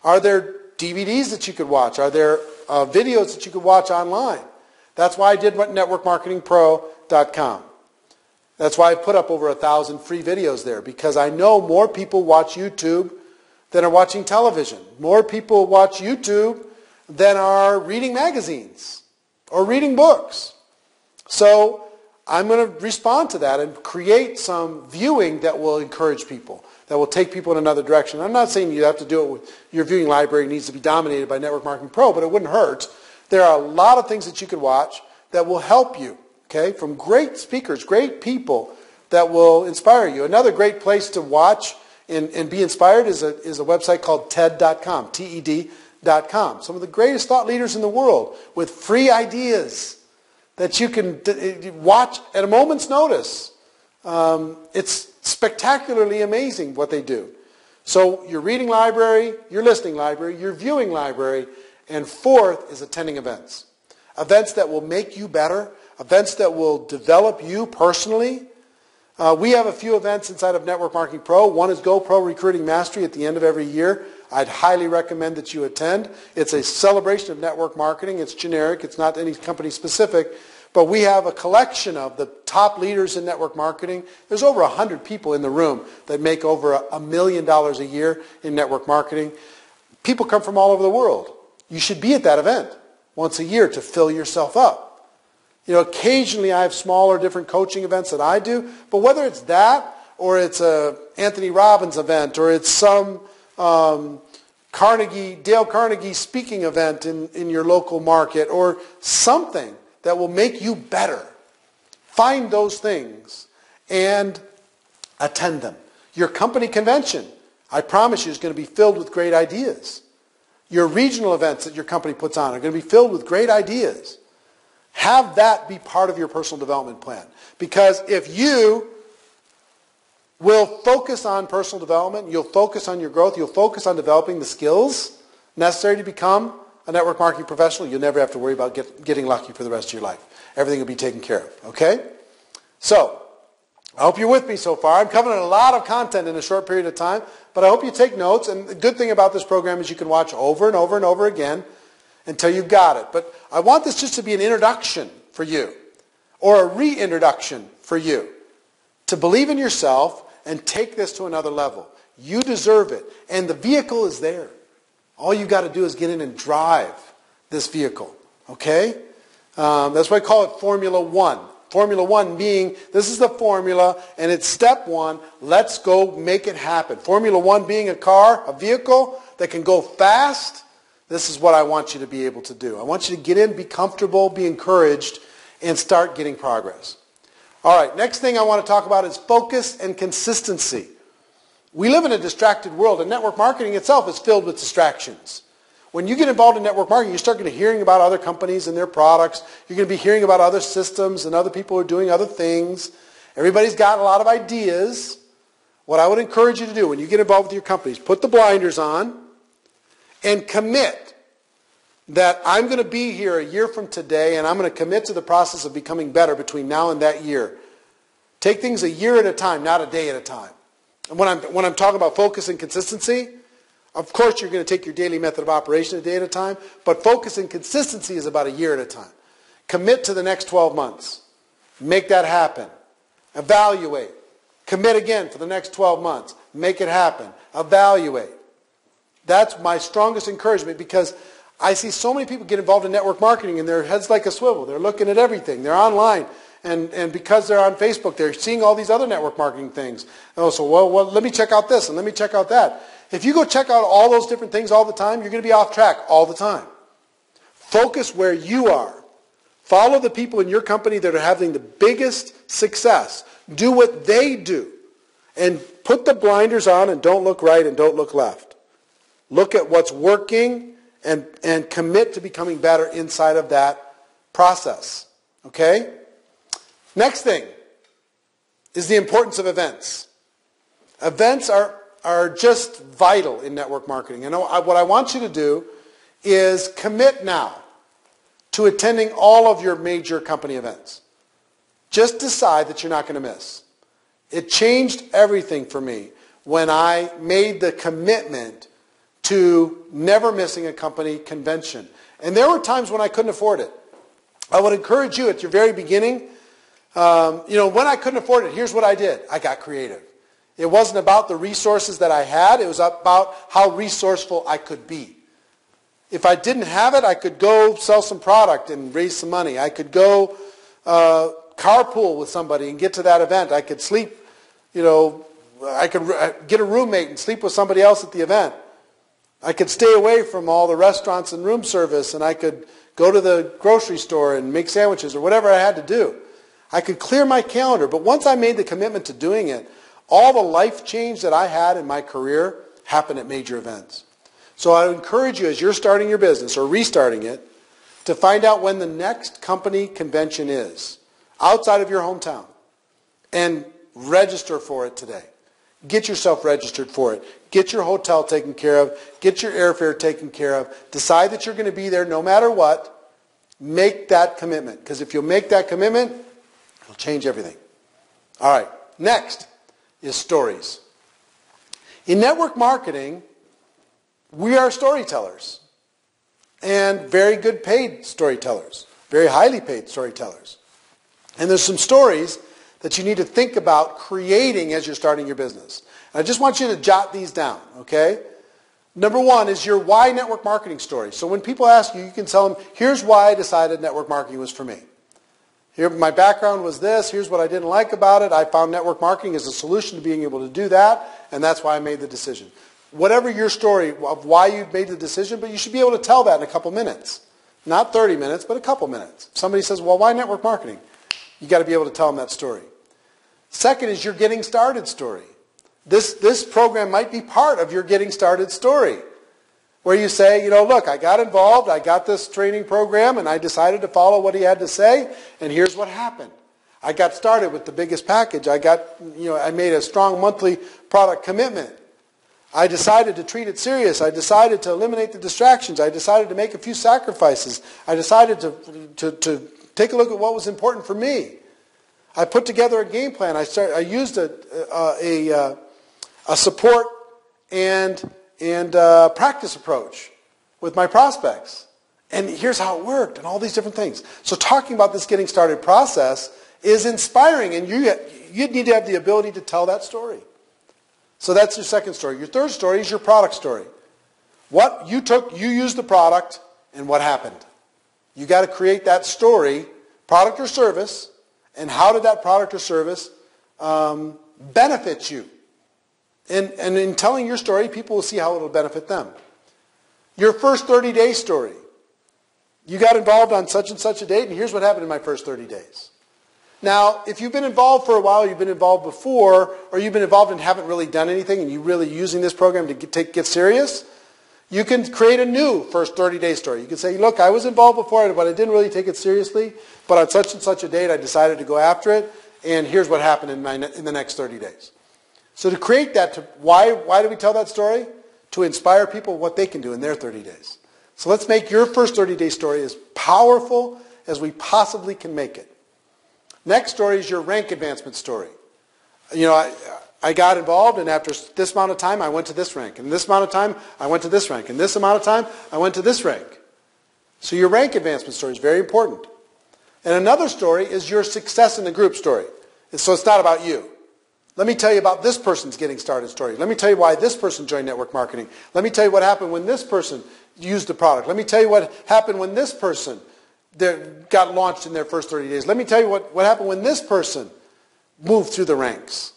Are there DVDs that you could watch? Are there videos that you could watch online? That's why I did networkmarketingpro.com. That's why I put up over 1,000 free videos there, because I know more people watch YouTube than are watching television. More people watch YouTube than are reading magazines or reading books. So I'm going to respond to that and create some viewing that will encourage people, that will take people in another direction. I'm not saying you have to do it with your viewing library needs to be dominated by Network Marketing Pro, but it wouldn't hurt. There are a lot of things that you could watch that will help you, okay, from great speakers, great people that will inspire you. Another great place to watch and be inspired is a website called TED.com, TED.com. Some of the greatest thought leaders in the world with free ideas that you can watch at a moment's notice. It's spectacularly amazing what they do. So your reading library, your listening library, your viewing library, and fourth is attending events. Events that will make you better, events that will develop you personally. We have a few events inside of Network Marketing Pro. One is GoPro Recruiting Mastery at the end of every year. I'd highly recommend that you attend. It's a celebration of network marketing. It's generic. It's not any company specific. But we have a collection of the top leaders in network marketing. There's over 100 people in the room that make over $1 million a year in network marketing. People come from all over the world. You should be at that event once a year to fill yourself up. Occasionally I have smaller different coaching events that I do, but whether it's that or it's a Anthony Robbins event or it's some Dale Carnegie speaking event in your local market or something that will make you better, find those things and attend them. Your company convention, I promise you, is going to be filled with great ideas. Your regional events that your company puts on are going to be filled with great ideas. Have that be part of your personal development plan. Because if you will focus on personal development, you'll focus on your growth, you'll focus on developing the skills necessary to become a network marketing professional, you'll never have to worry about getting lucky for the rest of your life. Everything will be taken care of. Okay? So, I hope you're with me so far. I'm covering a lot of content in a short period of time, but I hope you take notes. And the good thing about this program is you can watch over and over and over again until you've got it. But I want this just to be an introduction for you, or a reintroduction for you, to believe in yourself and take this to another level. You deserve it. And the vehicle is there. All you got to do is get in and drive this vehicle. Okay? That's why I call it Formula One. Formula One being, this is the formula, and it's step one, let's go make it happen. Formula One being a car, a vehicle that can go fast. This is what I want you to be able to do. I want you to get in, be comfortable, be encouraged, and start getting progress. All right, next thing I want to talk about is focus and consistency. We live in a distracted world, and network marketing itself is filled with distractions. When you get involved in network marketing, you start hearing about other companies and their products. You're going to be hearing about other systems and other people who are doing other things. Everybody's got a lot of ideas. What I would encourage you to do when you get involved with your companies, put the blinders on and commit that I'm going to be here a year from today and I'm going to commit to the process of becoming better between now and that year. Take things a year at a time, not a day at a time. And when I'm talking about focus and consistency, of course you're going to take your daily method of operation a day at a time, but focus and consistency is about a year at a time. Commit to the next 12 months. Make that happen. Evaluate. Commit again for the next 12 months. Make it happen. Evaluate. That's my strongest encouragement, because I see so many people get involved in network marketing and their head's like a swivel. They're looking at everything. They're online. And because they're on Facebook, they're seeing all these other network marketing things. Oh, so well, let me check out this and let me check out that. If you go check out all those different things all the time, you're going to be off track all the time. Focus where you are. Follow the people in your company that are having the biggest success. Do what they do. And put the blinders on and don't look right and don't look left. Look at what's working and commit to becoming better inside of that process. Okay? Next thing is the importance of events. Events are just vital in network marketing. And what I want you to do is commit now to attending all of your major company events. Just decide that you're not going to miss. It changed everything for me when I made the commitment to never missing a company convention. And there were times when I couldn't afford it. I would encourage you at your very beginning, when I couldn't afford it, here's what I did. I got creative. It wasn't about the resources that I had. It was about how resourceful I could be. If I didn't have it, I could go sell some product and raise some money. I could go carpool with somebody and get to that event. I could sleep, I could get a roommate and sleep with somebody else at the event. I could stay away from all the restaurants and room service, and I could go to the grocery store and make sandwiches or whatever I had to do. I could clear my calendar, but once I made the commitment to doing it, all the life change that I had in my career happened at major events. So I encourage you, as you're starting your business or restarting it, to find out when the next company convention is outside of your hometown and register for it today. Get yourself registered for it. Get your hotel taken care of. Get your airfare taken care of. Decide that you're going to be there no matter what. Make that commitment, because if you'll make that commitment, it'll change everything. All right, next is stories. In network marketing, we are storytellers, and very good paid storytellers, very highly paid storytellers. And there's some stories that you need to think about creating as you're starting your business. And I just want you to jot these down, okay? Number one is your why network marketing story. So when people ask you, you can tell them, here's why I decided network marketing was for me. Here, my background was this. Here's what I didn't like about it. I found network marketing as a solution to being able to do that, and that's why I made the decision. Whatever your story of why you made the decision, but you should be able to tell that in a couple minutes. Not 30 minutes, but a couple minutes. If somebody says, well, why network marketing? You've got to be able to tell them that story. Second is your getting started story. This program might be part of your getting started story, where you say, look, I got involved, I got this training program, and I decided to follow what he had to say, and here's what happened. I got started with the biggest package. I made a strong monthly product commitment. I decided to treat it serious. I decided to eliminate the distractions. I decided to make a few sacrifices. I decided to take a look at what was important for me. I put together a game plan. I used a support and practice approach with my prospects. And here's how it worked and all these different things. So talking about this getting started process is inspiring, and you need to have the ability to tell that story. So that's your second story. Your third story is your product story. What you used the product, and what happened. You got to create that story, product or service, and how did that product or service benefit you? And in telling your story, people will see how it will benefit them. Your first 30-day story. You got involved on such and such a date, and here's what happened in my first 30 days. Now, if you've been involved for a while, you've been involved before, or you've been involved and haven't really done anything, and you're really using this program to get serious, you can create a new first 30-day story. You can say, look, I was involved before, but I didn't really take it seriously, but on such and such a date, I decided to go after it, and here's what happened in the next 30 days. So to create that, why do we tell that story? To inspire people what they can do in their 30 days. So let's make your first 30-day story as powerful as we possibly can make it. Next story is your rank advancement story. You know, I got involved, and after this amount of time, I went to this rank. And this amount of time, I went to this rank. And this amount of time, I went to this rank. So your rank advancement story is very important. And another story is your success in the group story. So it's not about you. Let me tell you about this person's getting started story. Let me tell you why this person joined network marketing. Let me tell you what happened when this person used the product. Let me tell you what happened when this person got launched in their first 30 days. Let me tell you what happened when this person moved through the ranks.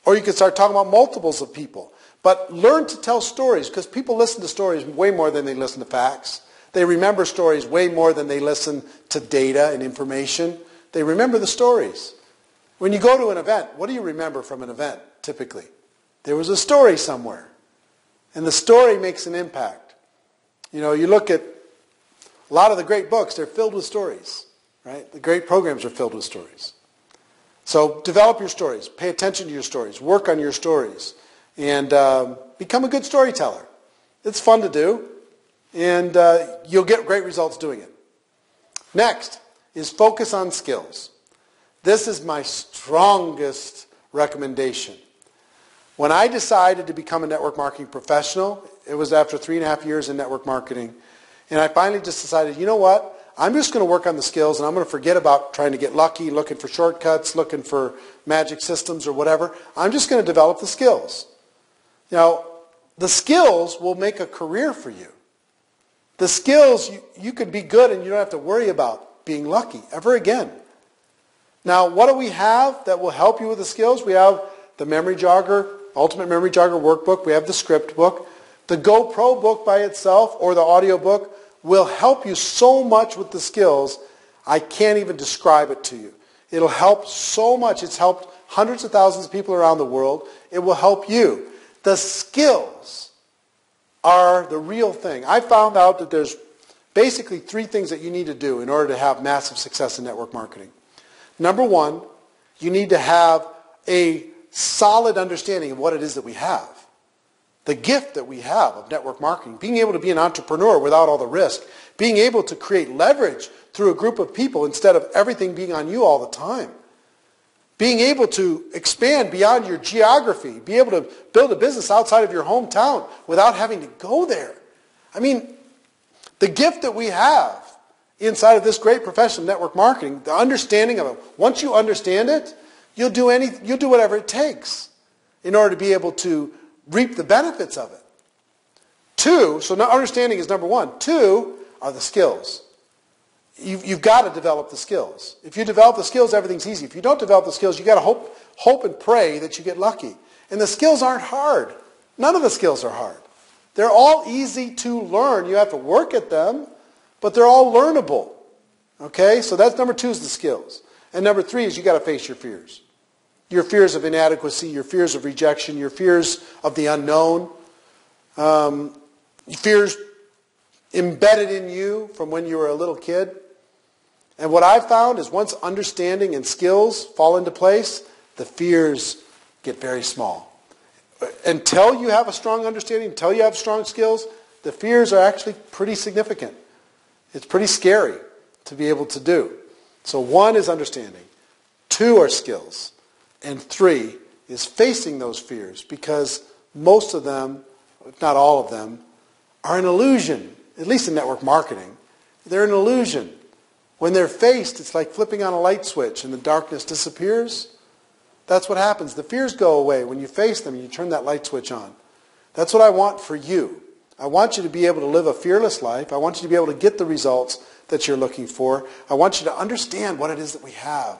Or you can start talking about multiples of people. But learn to tell stories, because people listen to stories way more than they listen to facts. They remember stories way more than they listen to data and information. They remember the stories. When you go to an event, what do you remember from an event, typically? There was a story somewhere. And the story makes an impact. You know, you look at a lot of the great books, they're filled with stories, right? The great programs are filled with stories. So develop your stories. Pay attention to your stories. Work on your stories. And become a good storyteller. It's fun to do. And you'll get great results doing it. Next is focus on skills. This is my strongest recommendation. When I decided to become a network marketing professional, it was after 3.5 years in network marketing, and I finally just decided, you know what? I'm just going to work on the skills, and I'm going to forget about trying to get lucky, looking for shortcuts, looking for magic systems or whatever. I'm just going to develop the skills. Now, the skills will make a career for you. The skills, you could be good and you don't have to worry about being lucky ever again. Now, what do we have that will help you with the skills? We have the Memory Jogger, Ultimate Memory Jogger workbook. We have the script book. The GoPro book by itself or the audio book will help you so much with the skills, I can't even describe it to you. It'll help so much. It's helped hundreds of thousands of people around the world. It will help you. The skills are the real thing. I found out that there's basically 3 things that you need to do in order to have massive success in network marketing. Number 1, you need to have a solid understanding of what it is that we have. The gift that we have of network marketing, being able to be an entrepreneur without all the risk, being able to create leverage through a group of people instead of everything being on you all the time. Being able to expand beyond your geography, be able to build a business outside of your hometown without having to go there. I mean, the gift that we have inside of this great profession of network marketing, the understanding of it, once you understand it, you'll do whatever it takes in order to be able to reap the benefits of it. 2, so now understanding is number 1. 2 are the skills. You've got to develop the skills. If you develop the skills, everything's easy. If you don't develop the skills, you've got to hope and pray that you get lucky. And the skills aren't hard. None of the skills are hard. They're all easy to learn. You have to work at them, but they're all learnable. Okay? So that's number 2 is the skills. And number 3 is you've got to face your fears. Your fears of inadequacy, your fears of rejection, your fears of the unknown, fears embedded in you from when you were a little kid. And what I've found is once understanding and skills fall into place, the fears get very small. Until you have a strong understanding, until you have strong skills, the fears are actually pretty significant. It's pretty scary to be able to do. So 1 is understanding. 2 are skills. And 3 is facing those fears, because most of them, if not all of them, are an illusion. At least in network marketing, they're an illusion. When they're faced, it's like flipping on a light switch and the darkness disappears. That's what happens. The fears go away when you face them and you turn that light switch on. That's what I want for you. I want you to be able to live a fearless life. I want you to be able to get the results that you're looking for. I want you to understand what it is that we have.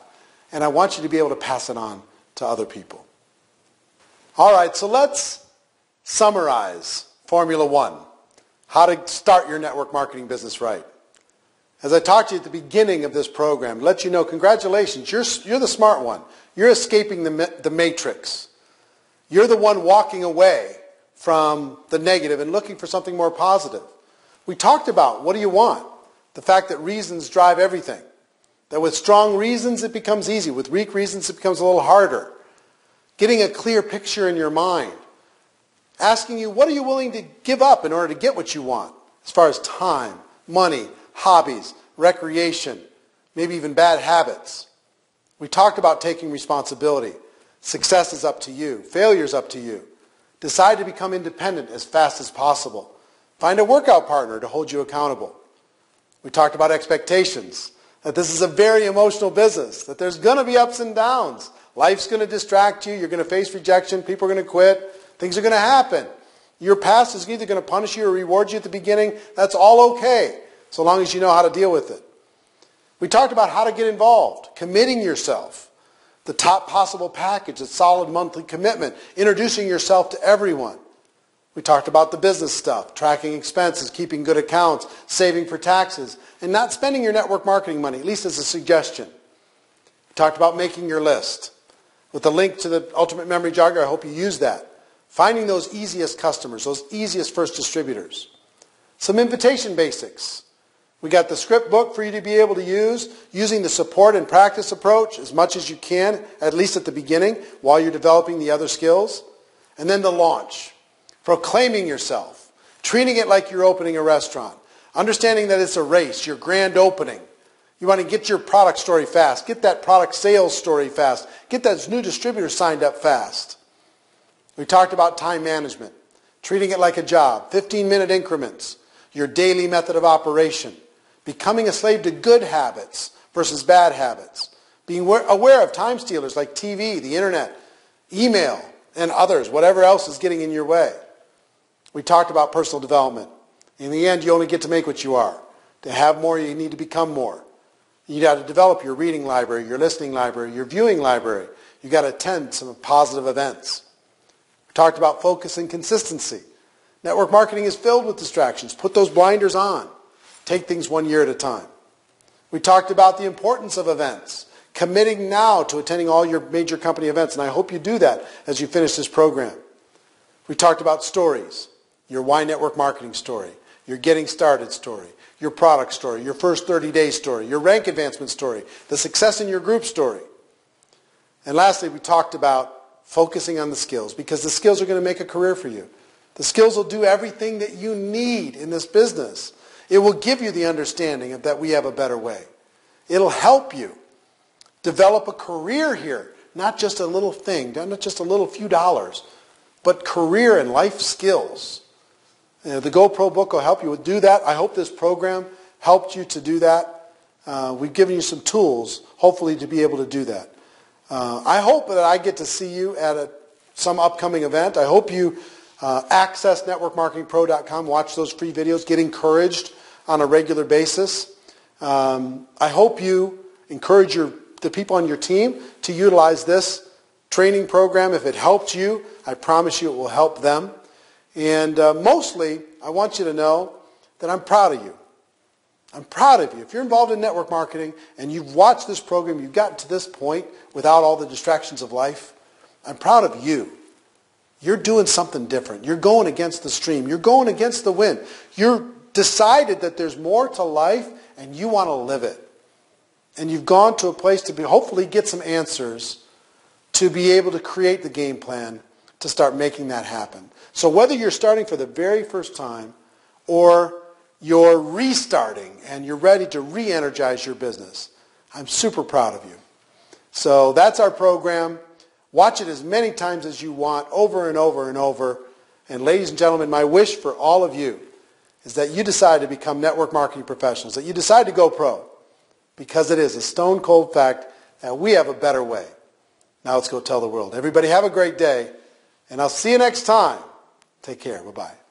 And I want you to be able to pass it on to other people. All right, so let's summarize Formula 1. How to start your network marketing business right. As I talked to you at the beginning of this program, let you know, congratulations, you're the smart one. You're escaping the matrix. You're the one walking away from the negative and looking for something more positive. We talked about, what do you want? The fact that reasons drive everything. That with strong reasons it becomes easy. With weak reasons it becomes a little harder. Getting a clear picture in your mind. Asking you, what are you willing to give up in order to get what you want? as far as time, money, hobbies, recreation, maybe even bad habits. We talked about taking responsibility. Success is up to you. Failure is up to you. Decide to become independent as fast as possible. Find a workout partner to hold you accountable. We talked about expectations, that this is a very emotional business, that there's going to be ups and downs. Life's going to distract you. You're going to face rejection. People are going to quit. Things are going to happen. Your past is either going to punish you or reward you at the beginning. That's all okay, so long as you know how to deal with it. We talked about how to get involved, committing yourself, the top possible package, a solid monthly commitment, introducing yourself to everyone. We talked about the business stuff, tracking expenses, keeping good accounts, saving for taxes, and not spending your network marketing money, at least as a suggestion. We talked about making your list. With the link to the Ultimate Memory Jogger, I hope you use that. Finding those easiest customers, those easiest first distributors. Some invitation basics. We got the script book for you to be able to use, using the support and practice approach as much as you can, at least at the beginning, while you're developing the other skills. And then the launch. Proclaiming yourself. Treating it like you're opening a restaurant. Understanding that it's a race, your grand opening. You want to get your product story fast. Get that product sales story fast. Get that new distributor signed up fast. We talked about time management. Treating it like a job. 15-minute increments. Your daily method of operation. Becoming a slave to good habits versus bad habits. Being aware of time stealers like TV, the internet, email, and others, whatever else is getting in your way. We talked about personal development. In the end, you only get to make what you are. To have more, you need to become more. You got to develop your reading library, your listening library, your viewing library. You got to attend some positive events. We talked about focus and consistency. Network marketing is filled with distractions. Put those blinders on. Take things one year at a time. We talked about the importance of events. Committing now to attending all your major company events, and I hope you do that as you finish this program. We talked about stories. Your Why Network Marketing story, your Getting Started story, your product story, your first 30-day story, your rank advancement story, the success in your group story. And lastly, we talked about focusing on the skills, because the skills are going to make a career for you. The skills will do everything that you need in this business. It will give you the understanding of that we have a better way. It'll help you develop a career here, not just a little thing, not just a little few dollars, but career and life skills. The GoPro book will help you do that. I hope this program helped you to do that. We've given you some tools, hopefully, to be able to do that. I hope that I get to see you at some upcoming event. I hope you access networkmarketingpro.com, watch those free videos, get encouraged on a regular basis. I hope you encourage the people on your team to utilize this training program. If it helped you, I promise you it will help them. And mostly, I want you to know that I'm proud of you. I'm proud of you. If you're involved in network marketing and you've watched this program, you've gotten to this point without all the distractions of life, I'm proud of you. You're doing something different. You're going against the stream. You're going against the wind. You're decided that there's more to life and you want to live it. And you've gone to a place to hopefully get some answers to be able to create the game plan to start making that happen. So whether you're starting for the very first time or you're restarting and you're ready to re-energize your business, I'm super proud of you. So that's our program. Watch it as many times as you want, over and over and over. And ladies and gentlemen, my wish for all of you is that you decide to become network marketing professionals, that you decide to go pro, because it is a stone cold fact that we have a better way. Now let's go tell the world. Everybody have a great day, and I'll see you next time. Take care. Bye-bye.